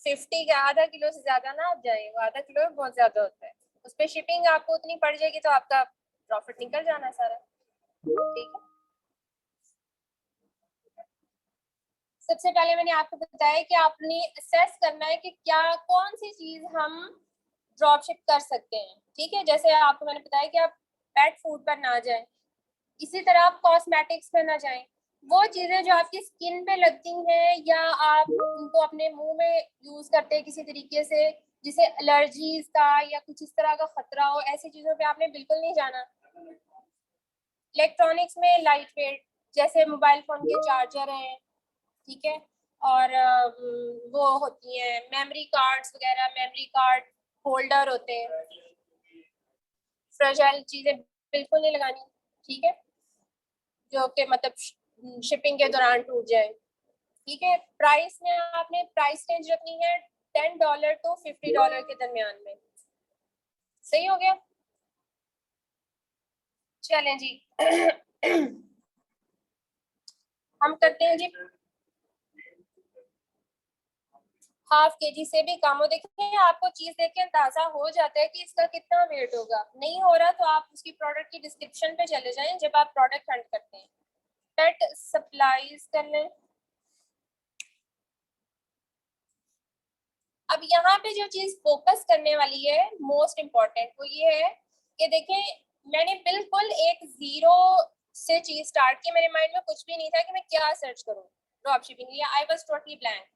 50 का आधा किलो से ज्यादा ना आप जाए, आधा किलो में बहुत ज्यादा होता है। उस पर शिपिंग आपको उतनी पड़ जाएगी तो आपका प्रॉफिट निकल जाना सारा, ठीक है। सबसे पहले मैंने आपको बताया कि आपने असेस करना है कि क्या कौन सी चीज हम ड्रॉप शिप कर सकते हैं, ठीक है। जैसे आपको मैंने बताया कि आप पेट फूड पर ना जाएं, इसी तरह आप कॉस्मेटिक्स पे ना जाएं। वो चीजें जो आपकी स्किन पे लगती हैं या आप उनको अपने मुंह में यूज करते हैं किसी तरीके से जिसे एलर्जीज का या कुछ इस तरह का खतरा हो, ऐसी चीजों पे आपने बिल्कुल नहीं जाना। इलेक्ट्रॉनिक्स में लाइट वेट, जैसे मोबाइल फोन के चार्जर हैं, ठीक है, और वो होती है मेमोरी कार्ड्स वगैरह, मेमोरी कार्ड होल्डर होते हैं। फ्रेजाइल चीजें बिल्कुल नहीं लगानी, ठीक है, जो कि मतलब शिपिंग के दौरान टूट जाए, ठीक है। प्राइस में आपने प्राइस रेंज रखनी है $10 to $50 के दरमियान में, सही हो गया। चलें जी हम करते हैं जी ½ kg से भी कम हो। देखिए आपको चीज देख के अंदाजा हो जाता है कि इसका कितना वेट होगा। नहीं हो रहा तो आप उसकी प्रोडक्ट की डिस्क्रिप्शन पे चले जाएं जब आप प्रोडक्ट हंट करते हैं। पेट सप्लाईज कर लें। अब यहाँ पे जो चीज फोकस करने वाली है मोस्ट इम्पॉर्टेंट वो ये है कि देखें, मैंने बिल्कुल एक जीरो से चीज स्टार्ट की। मेरे माइंड में कुछ भी नहीं था कि मैं क्या सर्च करूँ ड्रॉप शिपिंग के लिए। I was totally blank.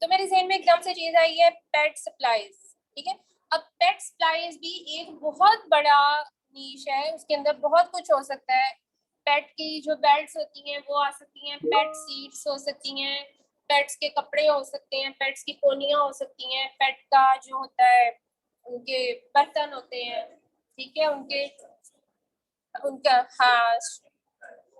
तो मेरे जहन में एकदम से चीज आई है पेट सप्लाईज, ठीक है। अब पेट सप्लाईज भी एक बहुत बड़ा नीश है, उसके अंदर बहुत कुछ हो सकता है। पेट की जो बेल्ट होती हैं वो आ सकती हैं, पेट सीट्स हो सकती हैं, पेट्स के कपड़े हो सकते हैं, पेट्स की पोनियां हो सकती हैं, पेट का जो होता है उनके बर्तन होते हैं, ठीक है, उनके उनका हाँ,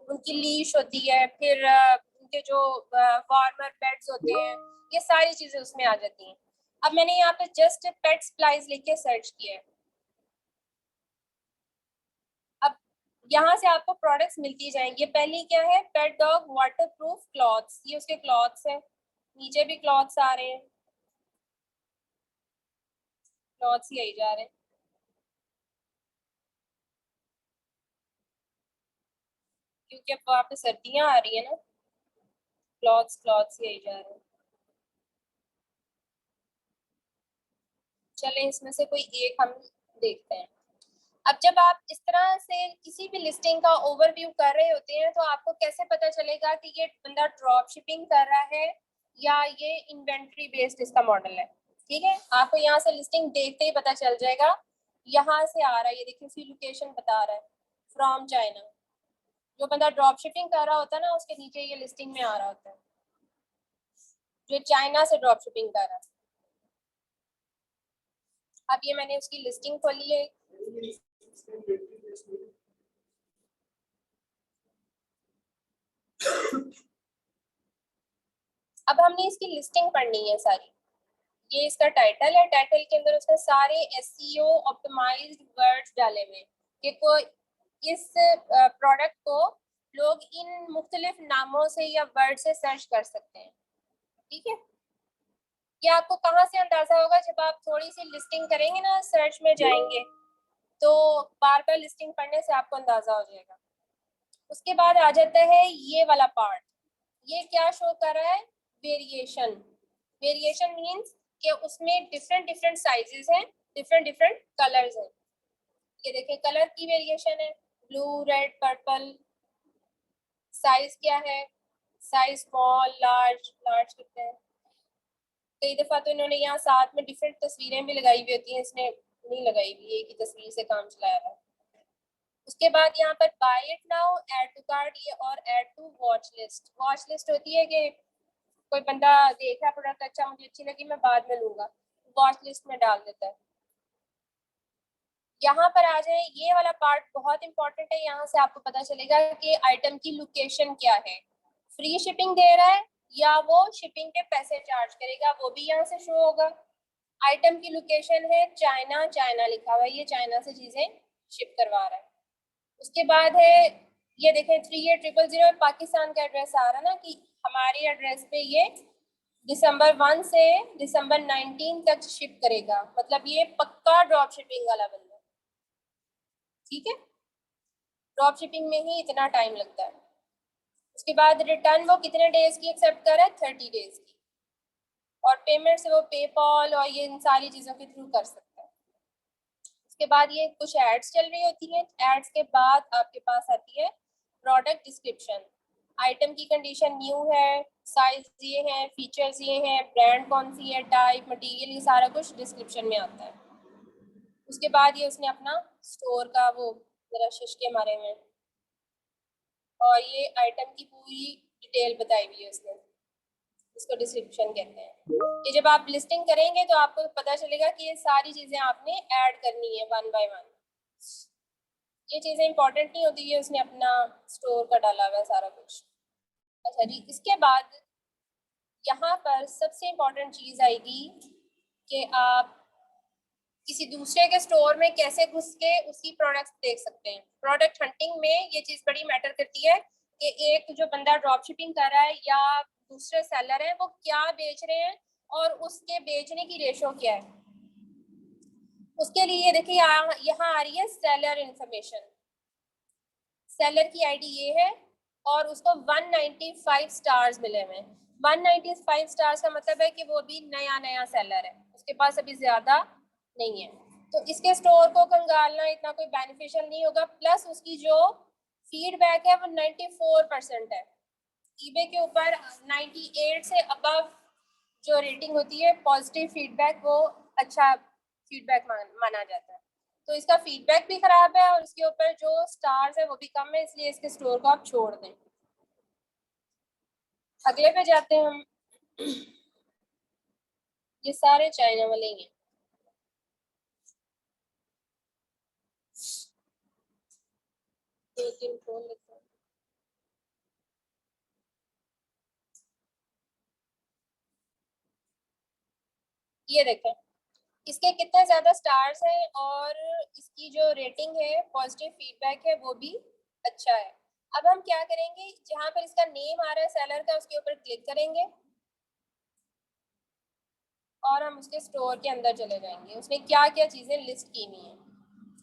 उनकी लीश होती है, फिर उनके जो वार्मर बेड्स होते हैं, ये सारी चीजें उसमें आ जाती हैं। अब मैंने यहाँ पे जस्ट पेट सप्लाईज लेके सर्च किया है। अब यहाँ से आपको प्रोडक्ट्स मिलती जाएंगे। पहली क्या है, pet dog water proof clothes, ये उसके क्लॉथ्स हैं। नीचे भी क्लॉथ्स आ रहे हैं, क्लॉथ्स ही आई जा रहे हैं, क्योंकि अब वहाँ पे सर्दियाँ आ रही है ना, क्लॉथ्स क्लॉथ्स ही आई जा रहे हैं। चलें इसमें से कोई एक हम देखते हैं। अब जब आप इस तरह से किसी भी लिस्टिंग का ओवरव्यू कर रहे होते हैं तो आपको कैसे पता चलेगा कि ये बंदा ड्रॉप शिपिंग कर रहा है या ये इन्वेंट्री बेस्ड इसका मॉडल है, ठीक है। आपको यहाँ से लिस्टिंग देखते ही पता चल जाएगा। यहाँ से आ रहा है, ये देखिए उसकी लोकेशन बता रहा है, फ्रॉम चाइना। जो बंदा ड्रॉप शिपिंग कर रहा होता है ना, उसके नीचे ये लिस्टिंग में आ रहा होता है, जो चाइना से ड्रॉप शिपिंग कर रहा है। अब ये मैंने उसकी लिस्टिंग खोली है। अब हमने इसकी लिस्टिंग पढ़नी है सारी। ये इसका टाइटल है, टाइटल के अंदर उसने सारे एसईओ ऑप्टिमाइज्ड वर्ड्स डाले हुए कि कोई इस प्रोडक्ट को लोग इन मुख्तलिफ नामों से या वर्ड से सर्च कर सकते हैं, ठीक है। ये आपको कहाँ से अंदाजा होगा, जब आप थोड़ी सी लिस्टिंग करेंगे ना, सर्च में जाएंगे तो बार बार लिस्टिंग पढ़ने से आपको अंदाजा हो जाएगा। उसके बाद आ जाता है ये वाला पार्ट। ये क्या शो कर रहा है, वेरिएशन। वेरिएशन मींस कि उसमें डिफरेंट डिफरेंट साइजेस हैं, डिफरेंट डिफरेंट कलर्स हैं। ये देखिए कलर की वेरिएशन है, ब्लू रेड पर्पल। साइज क्या है, साइज स्मॉल लार्ज, लार्ज कितने हैं। कई दफा तो इन्होंने यहाँ साथ में डिफरेंट तस्वीरें भी लगाई हुई होती हैं, इसने नहीं लगाई हुई, एक ही तस्वीर से काम चलाया हुआ है। उसके बाद यहाँ पर buy it now, add to cart, ये और add to watch list. Watch list होती है कि कोई बंदा देख रहा प्रोडक्ट, अच्छा मुझे अच्छी लगी मैं बाद में लूंगा, वॉच लिस्ट में डाल देता है। यहाँ पर आ जाए, ये वाला पार्ट बहुत इंपॉर्टेंट है। यहाँ से आपको पता चलेगा कि आइटम की लोकेशन क्या है। फ्री शिपिंग दे रहा है या वो शिपिंग के पैसे चार्ज करेगा, वो भी यहाँ से शो होगा। आइटम की लोकेशन है चाइना, चाइना लिखा हुआ है, ये चाइना से चीजें शिप करवा रहा है। उसके बाद है ये देखें 3800 पाकिस्तान का एड्रेस आ रहा है ना, कि हमारे एड्रेस पे ये दिसंबर 1 से दिसंबर 19 तक शिप करेगा, मतलब ये पक्का ड्रॉप शिपिंग वाला बंदा। ठीक है, ड्रॉप शिपिंग में ही इतना टाइम लगता है। उसके बाद रिटर्न वो कितने डेज की एक्सेप्ट कर रहा है, 30 डेज की, और पेमेंट से वो पेपॉल और ये इन सारी चीज़ों के थ्रू कर सकता है। उसके बाद ये कुछ एड्स चल रही होती हैं, एड्स के बाद आपके पास आती है प्रोडक्ट डिस्क्रिप्शन। आइटम की कंडीशन न्यू है, साइज ये है, फीचर्स ये हैं, ब्रांड कौन सी है, टाइप, मटेरियल, ये सारा कुछ डिस्क्रिप्शन में आता है। उसके बाद ये उसने अपना स्टोर का वो जरा शिशके मारे में, और ये आइटम की पूरी डिटेल बताई हुई है उसने, इसको डिस्क्रिप्शन कहते हैं। ये जब आप लिस्टिंग करेंगे तो आपको पता चलेगा कि ये सारी चीजें आपने ऐड करनी है वन बाय वन। ये चीजें इंपॉर्टेंट नहीं होती, ये उसने अपना स्टोर का डाला हुआ है सारा कुछ। अच्छा जी, इसके बाद यहाँ पर सबसे इम्पोर्टेंट चीज आएगी कि आप किसी दूसरे के स्टोर में कैसे घुस के उसकी प्रोडक्ट्स देख सकते हैं। प्रोडक्ट हंटिंग में ये चीज बड़ी मैटर करती है कि एक जो बंदा ड्रॉप शिपिंग कर रहा है या दूसरे सेलर है वो क्या बेच रहे हैं और उसके बेचने की रेशो क्या है। उसके लिए देखिए यहाँ आ रही है सेलर इंफॉर्मेशन। सेलर की आईडी ये है और उसको 195 स्टार्स मिले हुए। 195 स्टार्स का मतलब है कि वो भी नया नया सेलर है, उसके पास अभी ज्यादा नहीं है, तो इसके स्टोर को कंगालना इतना कोई बेनिफिशियल नहीं होगा। प्लस उसकी जो फीडबैक है वो 94% है। ईबे के ऊपर 98 से अबव जो रेटिंग होती है पॉजिटिव फीडबैक, वो अच्छा फीडबैक माना जाता है। तो इसका फीडबैक भी खराब है और उसके ऊपर जो स्टार्स है वो भी कम है, इसलिए इसके स्टोर को आप छोड़ दें। अगले पे जाते हैं हम। ये सारे चाइना वाले ही हैं। लेकिन खोल लेते हैं। ये देखें इसके कितने ज्यादा स्टार्स हैं और इसकी जो रेटिंग है, पॉजिटिव फीडबैक है, वो भी अच्छा है। अब हम क्या करेंगे, जहां पर इसका नेम आ रहा है सेलर का, उसके ऊपर क्लिक करेंगे और हम उसके स्टोर के अंदर चले जाएंगे, उसने क्या क्या चीजें लिस्ट की हुई हैं।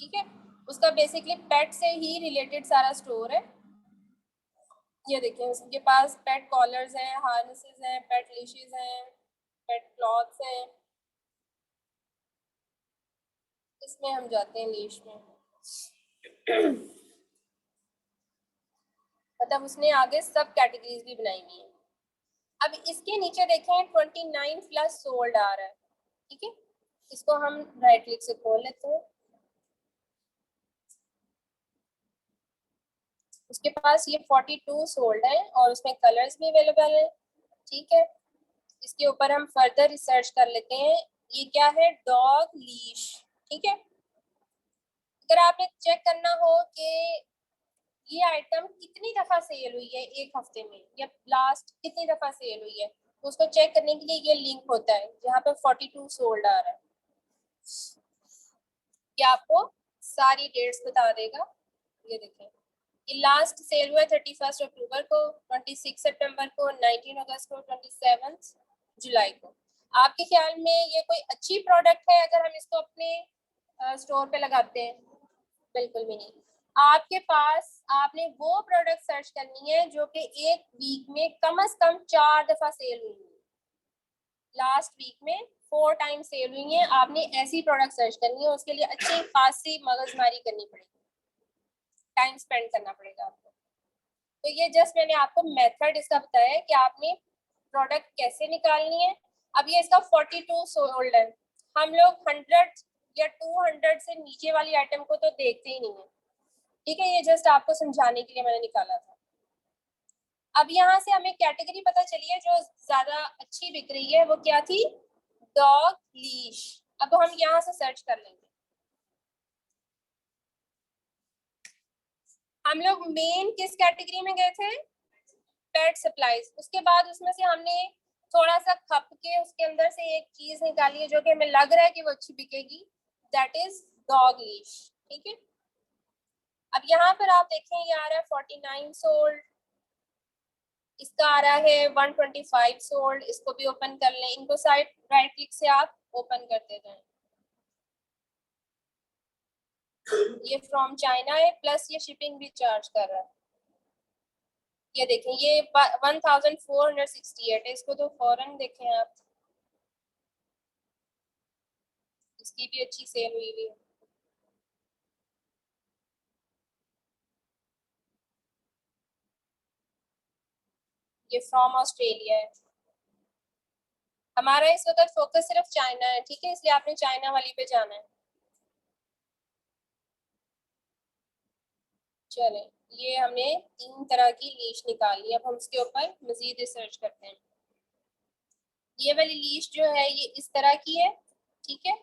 ठीक है, उसका बेसिकली पेट से ही रिलेटेड सारा स्टोर है। ये देखिए उसके पास पेट कॉलर्स हैं, हार्नेसेस हैं, पेट लीशेस हैं, पेट क्लॉथ्स हैं। इसमें हम जाते हैं लीश में। मतलब उसने आगे सब कैटेगरीज भी बनाई हुई हैं। अब इसके नीचे देखें 29 प्लस सोल्ड आ रहा है। ठीक है, इसको हम राइट क्लिक से खोल लेते हैं। उसके पास ये 42 सोल्ड है और उसमें कलर्स भी अवेलेबल है। ठीक है, इसके ऊपर हम फर्दर रिसर्च कर लेते हैं। ये क्या है, डॉग लीश। ठीक है, अगर आपने चेक करना हो कि ये आइटम कितनी दफा सेल हुई है एक हफ्ते में या लास्ट कितनी दफा सेल हुई है, तो उसको चेक करने के लिए ये लिंक होता है जहाँ पे 42 सोल्ड आ रहा है। ये आपको सारी डेट्स बता देगा। ये देखें, ये लास्ट सेल हुआ है 31 अक्टूबर को, 26 सितंबर को, 19 अगस्त को, 27 जुलाई को। आपके ख्याल में ये कोई अच्छी प्रोडक्ट है अगर हम इसको अपने स्टोर पे लगाते हैं? बिल्कुल भी नहीं। आपके पास आपने वो प्रोडक्ट सर्च करनी है जो कि एक वीक में कम से कम 4 दफा सेल हुई है। लास्ट वीक में 4 टाइम सेल हुई है। आपने ऐसी प्रोडक्ट सर्च करनी है, उसके लिए अच्छी खासी मगजमारी करनी पड़ेगी, टाइम स्पेंड करना पड़ेगा आपको। तो ये जस्ट मैंने आपको मेथड इसका बताया है कि आपने प्रोडक्ट कैसे निकालनी है। अब ये इसका 42 सोल्ड है, हम लोग 100 या 200 से नीचे वाली आइटम को तो देखते ही नहीं है। ठीक है, ये जस्ट आपको समझाने के लिए मैंने निकाला था। अब यहाँ से हमें कैटेगरी पता चली है जो ज्यादा अच्छी बिक रही है, वो क्या थी, डॉग लीश। अब हम यहाँ से सर्च कर लेंगे। हम लोग मेन किस कैटेगरी में गए थे, पेट सप्लाईज। उसके बाद उसमें से हमने थोड़ा सा खप के उसके अंदर से एक चीज निकाली है जो कि हमें लग रहा है कि वो अच्छी बिकेगी, दैट इज डॉग लीश। ठीक है, अब यहाँ पर आप देखें ये आ रहा है 49 सोल्ड, इसका आ रहा है 125 सोल्ड। इसको भी ओपन कर लें, इनको साइड राइट क्लिक से आप ओपन करते जाएं। ये फ्रॉम चाइना है, प्लस ये शिपिंग भी चार्ज कर रहा है। ये देखें ये 1468 है, इसको तो फौरन देखें आप, इसकी भी अच्छी सेल हुई हुई है। ये फ्रॉम ऑस्ट्रेलिया है। हमारा इस वक्त फोकस सिर्फ चाइना है, ठीक है, इसलिए आपने चाइना वाली पे जाना है। चले, ये हमने 3 तरह की लीश निकाल ली। अब हम इसके ऊपर मजीद रिसर्च करते हैं। ये वाली लीश जो है ये इस तरह की है, ठीक है,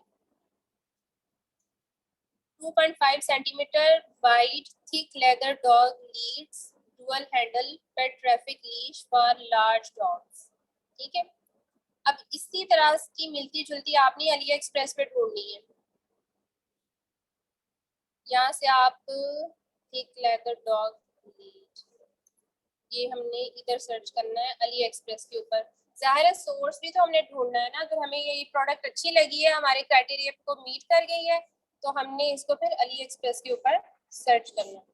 2.5 centimetre wide thick leather dog leads dual handle pet traffic leash for large dogs. ठीक है, अब इसी तरह की मिलती जुलती आपने अली एक्सप्रेस पे ढूंढनी है। यहाँ से आप थिक लेदर डॉग लीड, ये हमने इधर सर्च करना है अली एक्सप्रेस के ऊपर। जाहिर है सोर्स भी तो हमने ढूंढना है ना, अगर हमें ये प्रोडक्ट अच्छी लगी है, हमारे क्राइटेरिया को मीट कर गई है, तो हमने इसको फिर अली एक्सप्रेस के ऊपर सर्च करना है।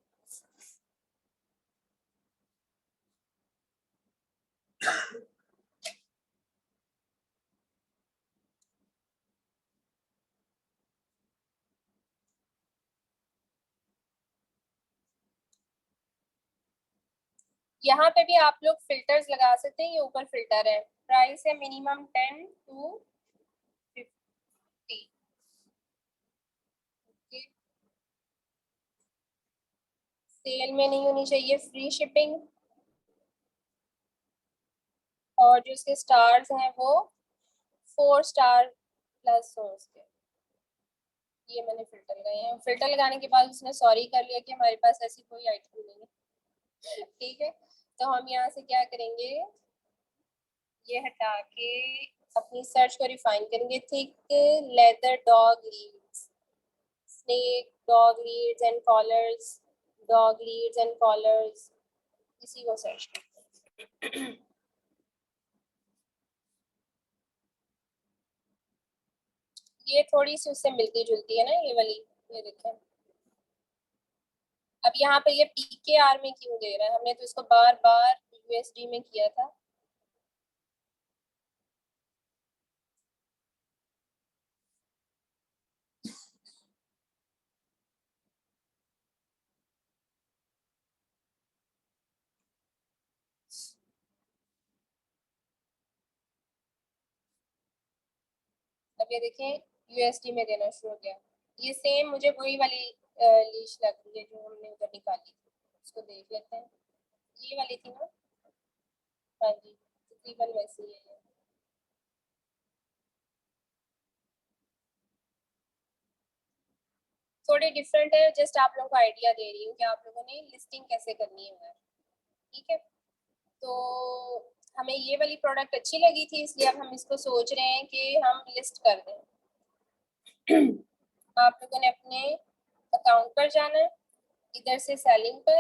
यहाँ पे भी आप लोग फिल्टर्स लगा सकते हैं, ये ऊपर फिल्टर है, प्राइस है मिनिमम 10 to 50। सेल में नहीं होनी चाहिए, फ्री शिपिंग, और जो इसके स्टार्स हैं वो 4 स्टार प्लस हो उसके। ये मैंने फिल्टर लगाए हैं, फिल्टर लगाने के बाद उसने सॉरी कर लिया कि हमारे पास ऐसी कोई आइटम नहीं है। ठीक है, तो हम यहाँ से क्या करेंगे, ये हटा के अपनी सर्च को रिफाइन करेंगे। Thick leather dog leads, snake dog leads and collars, dog leads and collars, इसी को सर्च करते हैं। ये थोड़ी सी उससे मिलती जुलती है ना ये वाली, ये देखें। अब यहाँ पे ये PKR में क्यों दे रहा है, हमने तो इसको बार बार USD में किया था। अब ये देखें USD में देना शुरू हो गया। ये सेम मुझे वही वाली लीश लग रही है जो हमने उधर निकाली थी, उसको देख लेते हैं। ये वाली थी ना, हाँ जी, तकरीबन वैसी ही है ये। थोड़ी डिफरेंट है, जस्ट आप लोगों को आइडिया दे रही हूँ कि आप लोगों ने लिस्टिंग कैसे करनी है। ठीक है, तो हमें ये वाली प्रोडक्ट अच्छी लगी थी, इसलिए अब हम इसको सोच रहे हैं कि हम लिस्ट कर दें। आप लोगों ने अपने अकाउंट पर जाना है, इधर से सेलिंग पर,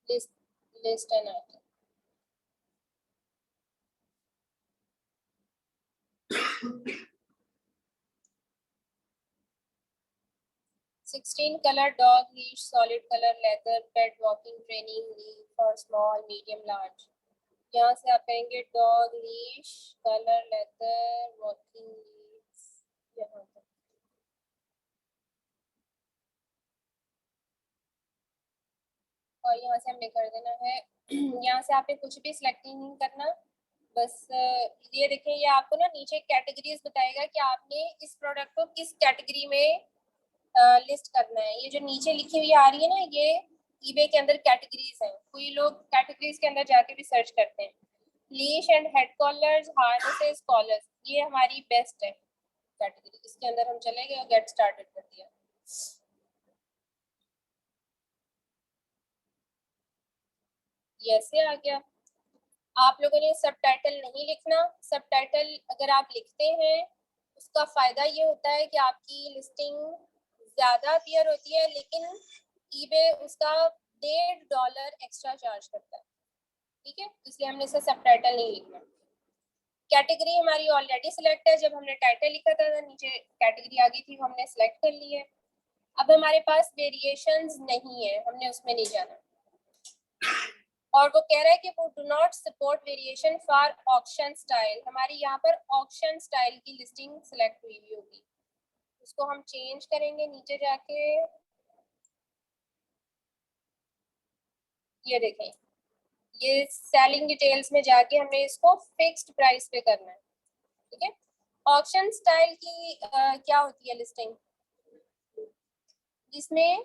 list, list and item. 16 color dog leash, solid color leather, pet walking training lead for small, medium, large। यहाँ से आप करेंगे dog leash colour leather walking leads, यहाँ तक। और यहाँ से हमने कर देना है। यहाँ से आपने कुछ भी सिलेक्ट नहीं करना, बस ये देखें, ये आपको ना नीचे कैटेगरीज बताएगा कि आपने इस प्रोडक्ट को किस कैटेगरी में लिस्ट करना है। ये जो नीचे लिखी हुई आ रही है ना, ये ईबे के अंदर कैटेगरीज हैं, कोई लोग कैटेगरीज के अंदर जाके भी सर्च करते हैं। Leash and head collars, harnesses, collars, ये हमारी बेस्ट है कैटेगरी, इसके अंदर हम चले गए और गेट स्टार्टेड कर दिया। ये ऐसे आ गया। आप लोगों ने सब टाइटल नहीं लिखना। सब टाइटल अगर आप लिखते हैं उसका फायदा ये होता है कि आपकी लिस्टिंग ज्यादा अपीयर होती है, लेकिन ईबे उसका $1.5 एक्स्ट्रा चार्ज करता है। ठीक है, इसलिए हमने इसे सब टाइटल नहीं लिखना। कैटेगरी हमारी ऑलरेडी सिलेक्ट है, जब हमने टाइटल लिखा था तो नीचे कैटेगरी आ गई थी, वो हमने सिलेक्ट कर ली है। अब हमारे पास वेरिएशंस नहीं है, हमने उसमें नहीं जाना। और वो कह रहा है कि वो do not support variation for auction style. हमारी यहाँ पर ऑक्शन स्टाइल की लिस्टिंग सिलेक्ट हुई हुई होगी, उसको हम चेंज करेंगे नीचे जाके। ये देखें, ये सेलिंग डिटेल्स में जाके हमने इसको फिक्स्ड प्राइस पे करना है। ठीक है, ऑक्शन स्टाइल की क्या होती है लिस्टिंग, जिसमें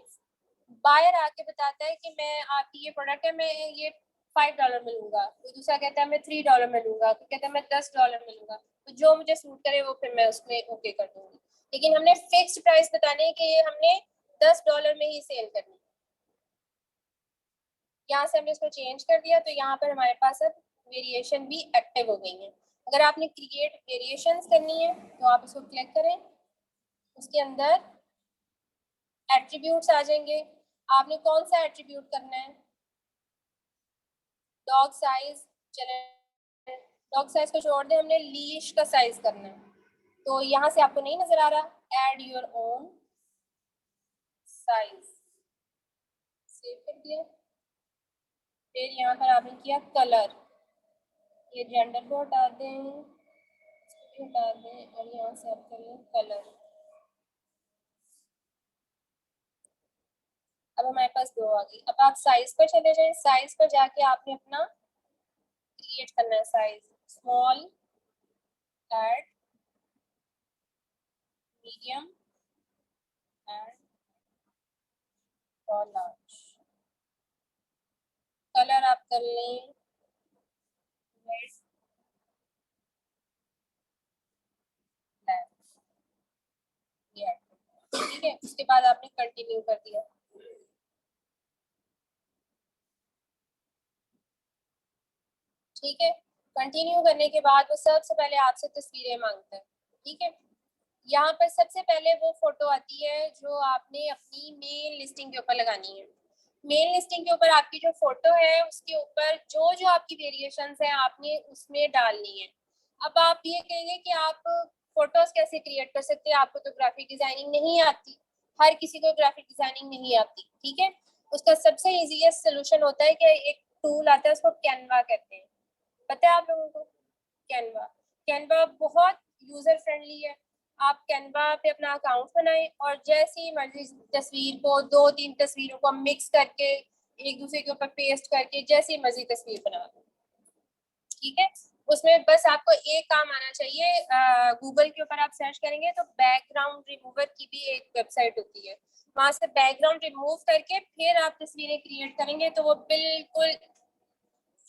बायर आके बताता है कि मैं आपकी ये प्रोडक्ट है, मैं ये $5 में लूंगा, कोई दूसरा कहता है मैं $3 में लूंगा, कोई कहता है मैं $10 में लूंगा, तो जो मुझे सूट करे वो फिर मैं उसमें ओके कर दूंगी। लेकिन हमने फिक्स्ड प्राइस बताने कि ये हमने $10 में ही सेल करनी। यहाँ से हमने इसको चेंज कर दिया, तो यहाँ पर हमारे पास अब वेरिएशन भी एक्टिव हो गई है। अगर आपने क्रिएट वेरिएशंस करनी है तो आप इसको क्लिक करें, उसके अंदर एट्रीब्यूट्स आ जाएंगे। आपने कौन सा एट्रीब्यूट करना है, डॉग साइज, चले डॉग साइज को छोड़ दें, हमने लीश का साइज करना है। तो यहाँ से आपको नहीं नजर आ रहा, add your own size, save कर दिया। फिर यहाँ पर आपने किया कलर, ये जेंडर को हटा दें, इसको भी हटा दें, और यहाँ से आप करें कलर। अब हमारे पास 2 आ गई। अब आप साइज पर चले जाएं, साइज पर जाके आपने अपना क्रिएट करना है size, small, add, medium and और लार्ज। कलर आप कर लें रेड, ब्लैक, ठीक है। उसके बाद आपने कंटिन्यू कर दिया। ठीक है, कंटिन्यू करने के बाद वो सबसे पहले आपसे तस्वीरें मांगता है। ठीक है, यहाँ पर सबसे पहले वो फोटो आती है जो आपने अपनी मेन लिस्टिंग के ऊपर लगानी है। मेन लिस्टिंग के ऊपर आपकी जो फोटो है उसके ऊपर जो जो आपकी वेरिएशंस हैं आपने उसमें डालनी है। अब आप ये कहेंगे कि आप फोटोज कैसे क्रिएट कर सकते हैं, आपको तो ग्राफिक डिजाइनिंग नहीं आती, हर किसी को ग्राफिक डिजाइनिंग नहीं आती। ठीक है, उसका सबसे इजीएस्ट सोल्यूशन होता है कि एक टूल आता है, उसको कैनवा कहते हैं। पता है आप लोगों को कैनवा? कैनवा बहुत यूजर फ्रेंडली है। आप कैनवा पे अपना अकाउंट बनाएं और जैसी मर्जी तस्वीर को, 2-3 तस्वीरों को मिक्स करके एक दूसरे के ऊपर पेस्ट करके जैसी मर्जी तस्वीर बना दो। ठीक है, उसमें बस आपको एक काम आना चाहिए। गूगल के ऊपर आप सर्च करेंगे तो बैकग्राउंड रिमूवर की भी एक वेबसाइट होती है, वहां से बैकग्राउंड रिमूव करके फिर आप तस्वीरें क्रिएट करेंगे तो वो बिल्कुल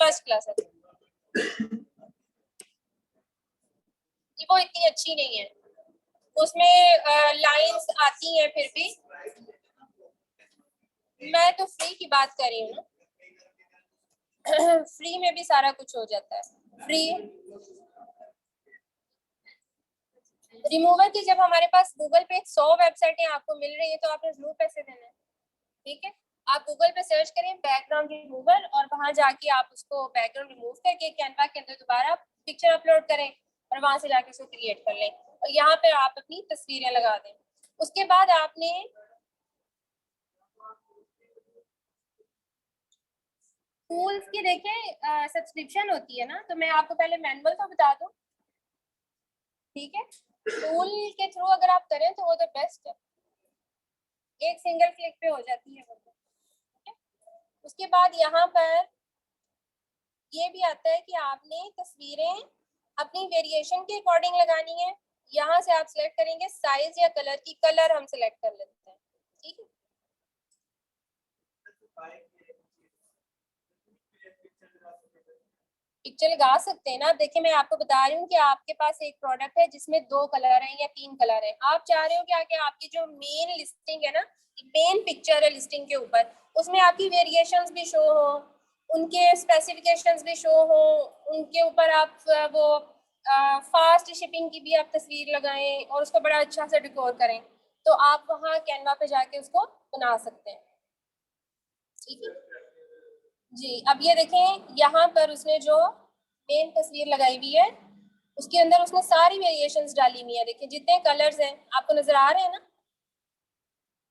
फर्स्ट क्लास है। वो इतनी अच्छी नहीं है, उसमें लाइंस आती हैं फिर भी। मैं तो फ्री की बात कर रही हूँ ना, फ्री में भी सारा कुछ हो जाता है। फ्री रिमूवर की जब हमारे पास गूगल पे 100 वेबसाइटें आपको मिल रही है तो आपने जरूर पैसे देने हैं। ठीक है, आप गूगल पे सर्च करें बैकग्राउंड रिमूवर और वहां जाके आप उसको बैकग्राउंड रिमूव करके कैनवा के अंदर दोबारा पिक्चर अपलोड करें और वहां से जाके उसको क्रिएट कर लें और यहाँ पे आप अपनी तस्वीरें लगा दें। उसके बाद आपने टूल्स की देखें सब्सक्रिप्शन होती है ना, तो मैं आपको पहले मैनुअल तो बता दूं। ठीक है, टूल के थ्रू अगर आप करें तो वो तो बेस्ट है, एक सिंगल क्लिक पे हो जाती है वो। ठीक है, उसके बाद यहाँ पर ये भी आता है कि आपने तस्वीरें अपनी वेरिएशन के अकॉर्डिंग लगानी है। यहाँ से आप सिलेक्ट करेंगे साइज या कलर की, कलर हम सिलेक्ट कर लेते हैं। ठीक है, पिक्चर लगा सकते हैं ना। देखिए मैं आपको बता रही हूँ कि आपके पास एक प्रोडक्ट है जिसमें 2 कलर हैं या 3 कलर हैं, आप चाह रहे हो क्या कि आपकी जो मेन लिस्टिंग है ना, मेन पिक्चर है लिस्टिंग के ऊपर, उसमें आपकी वेरिएशंस भी शो हो, उनके स्पेसिफिकेशंस भी शो हो, उनके ऊपर आप वो फास्ट शिपिंग की भी आप तस्वीर लगाएं और उसको बड़ा अच्छा से डेकोर करें, तो आप वहाँ कैनवा पे जाके उसको बना सकते हैं। ठीक है जी। अब ये देखें यहाँ पर उसने जो मेन तस्वीर लगाई हुई है उसके अंदर उसने सारी वेरिएशंस डाली हुई है। देखिए जितने कलर्स हैं आपको नजर आ रहे हैं ना,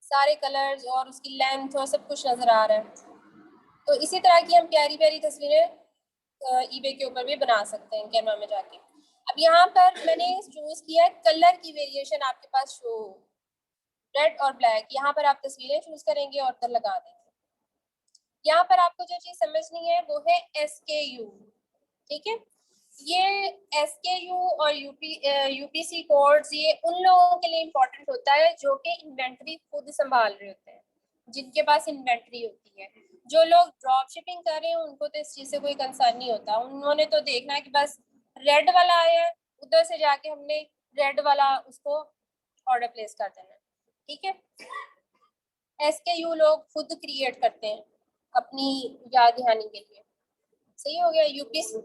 सारे कलर्स और उसकी लेंथ और सब कुछ नजर आ रहा है। तो इसी तरह की हम प्यारी प्यारी तस्वीरें ईबे के ऊपर भी बना सकते हैं कैनवा में जाके। अब यहाँ पर मैंने चूज किया है कलर की वेरिएशन आपके पास शो, रेड और ब्लैक। यहाँ पर आप तस्वीरें चूज करेंगे और उधर लगा देंगे। यहाँ पर आपको जो चीज समझनी है वो है SKU। ठीक है, ये SKU और UPC कोड्स ये उन लोगों के लिए इम्पोर्टेंट होता है जो कि इन्वेंट्री खुद संभाल रहे होते हैं, जिनके पास इन्वेंट्री होती है। जो लोग ड्रॉप शिपिंग कर रहे हैं उनको तो इस चीज से कोई कंसर्न नहीं होता, उन्होंने तो देखना है कि बस रेड वाला आया है, उधर से जाके हमने रेड वाला उसको ऑर्डर प्लेस कर देना है। ठीक है, SKU लोग खुद क्रिएट करते हैं अपनी याद दहानी के लिए। सही हो गया। यूपीसी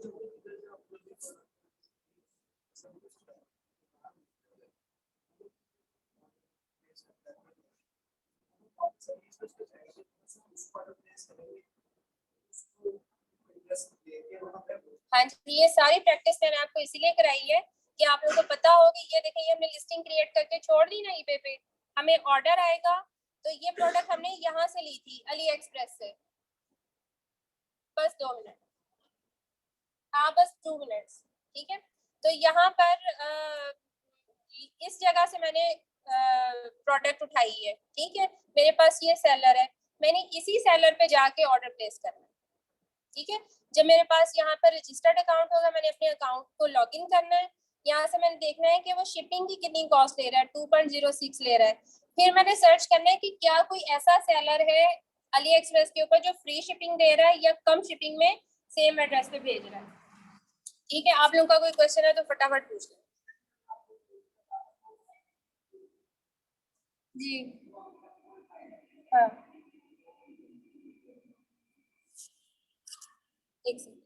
हाँ जी, ये सारी प्रैक्टिस मैंने आपको इसीलिए कराई है कि आप लोगों को पता हो कि ये देखें ये हमने लिस्टिंग क्रिएट करके छोड़ दी ना ईबे पे, हमें ऑर्डर आएगा तो ये प्रोडक्ट हमने यहाँ से ली थी अली एक्सप्रेस से। बस 2 मिनट, हाँ बस 2 मिनट्स। ठीक है, तो यहाँ पर इस जगह से मैंने प्रोडक्ट उठाई है। ठीक है, मेरे पास ये सेलर है, मैंने इसी सेलर पे जाके ऑर्डर प्लेस करना है। ठीक है, जब मेरे पास यहाँ पर रजिस्टर्ड अकाउंट होगा मैंने अपने अकाउंट को लॉग इन करना है। यहाँ से मैंने देखना है कि वो शिपिंग की कितनी कॉस्ट ले रहा है, 2.06 ले रहा है। फिर मैंने सर्च करना है कि क्या कोई ऐसा सेलर है अली एक्सप्रेस के ऊपर जो फ्री शिपिंग दे रहा है या कम शिपिंग में सेम एड्रेस पे भेज रहा है। ठीक है, आप लोगों का कोई क्वेश्चन है तो फटाफट पूछ लें। जी हाँ, एक सेकंड।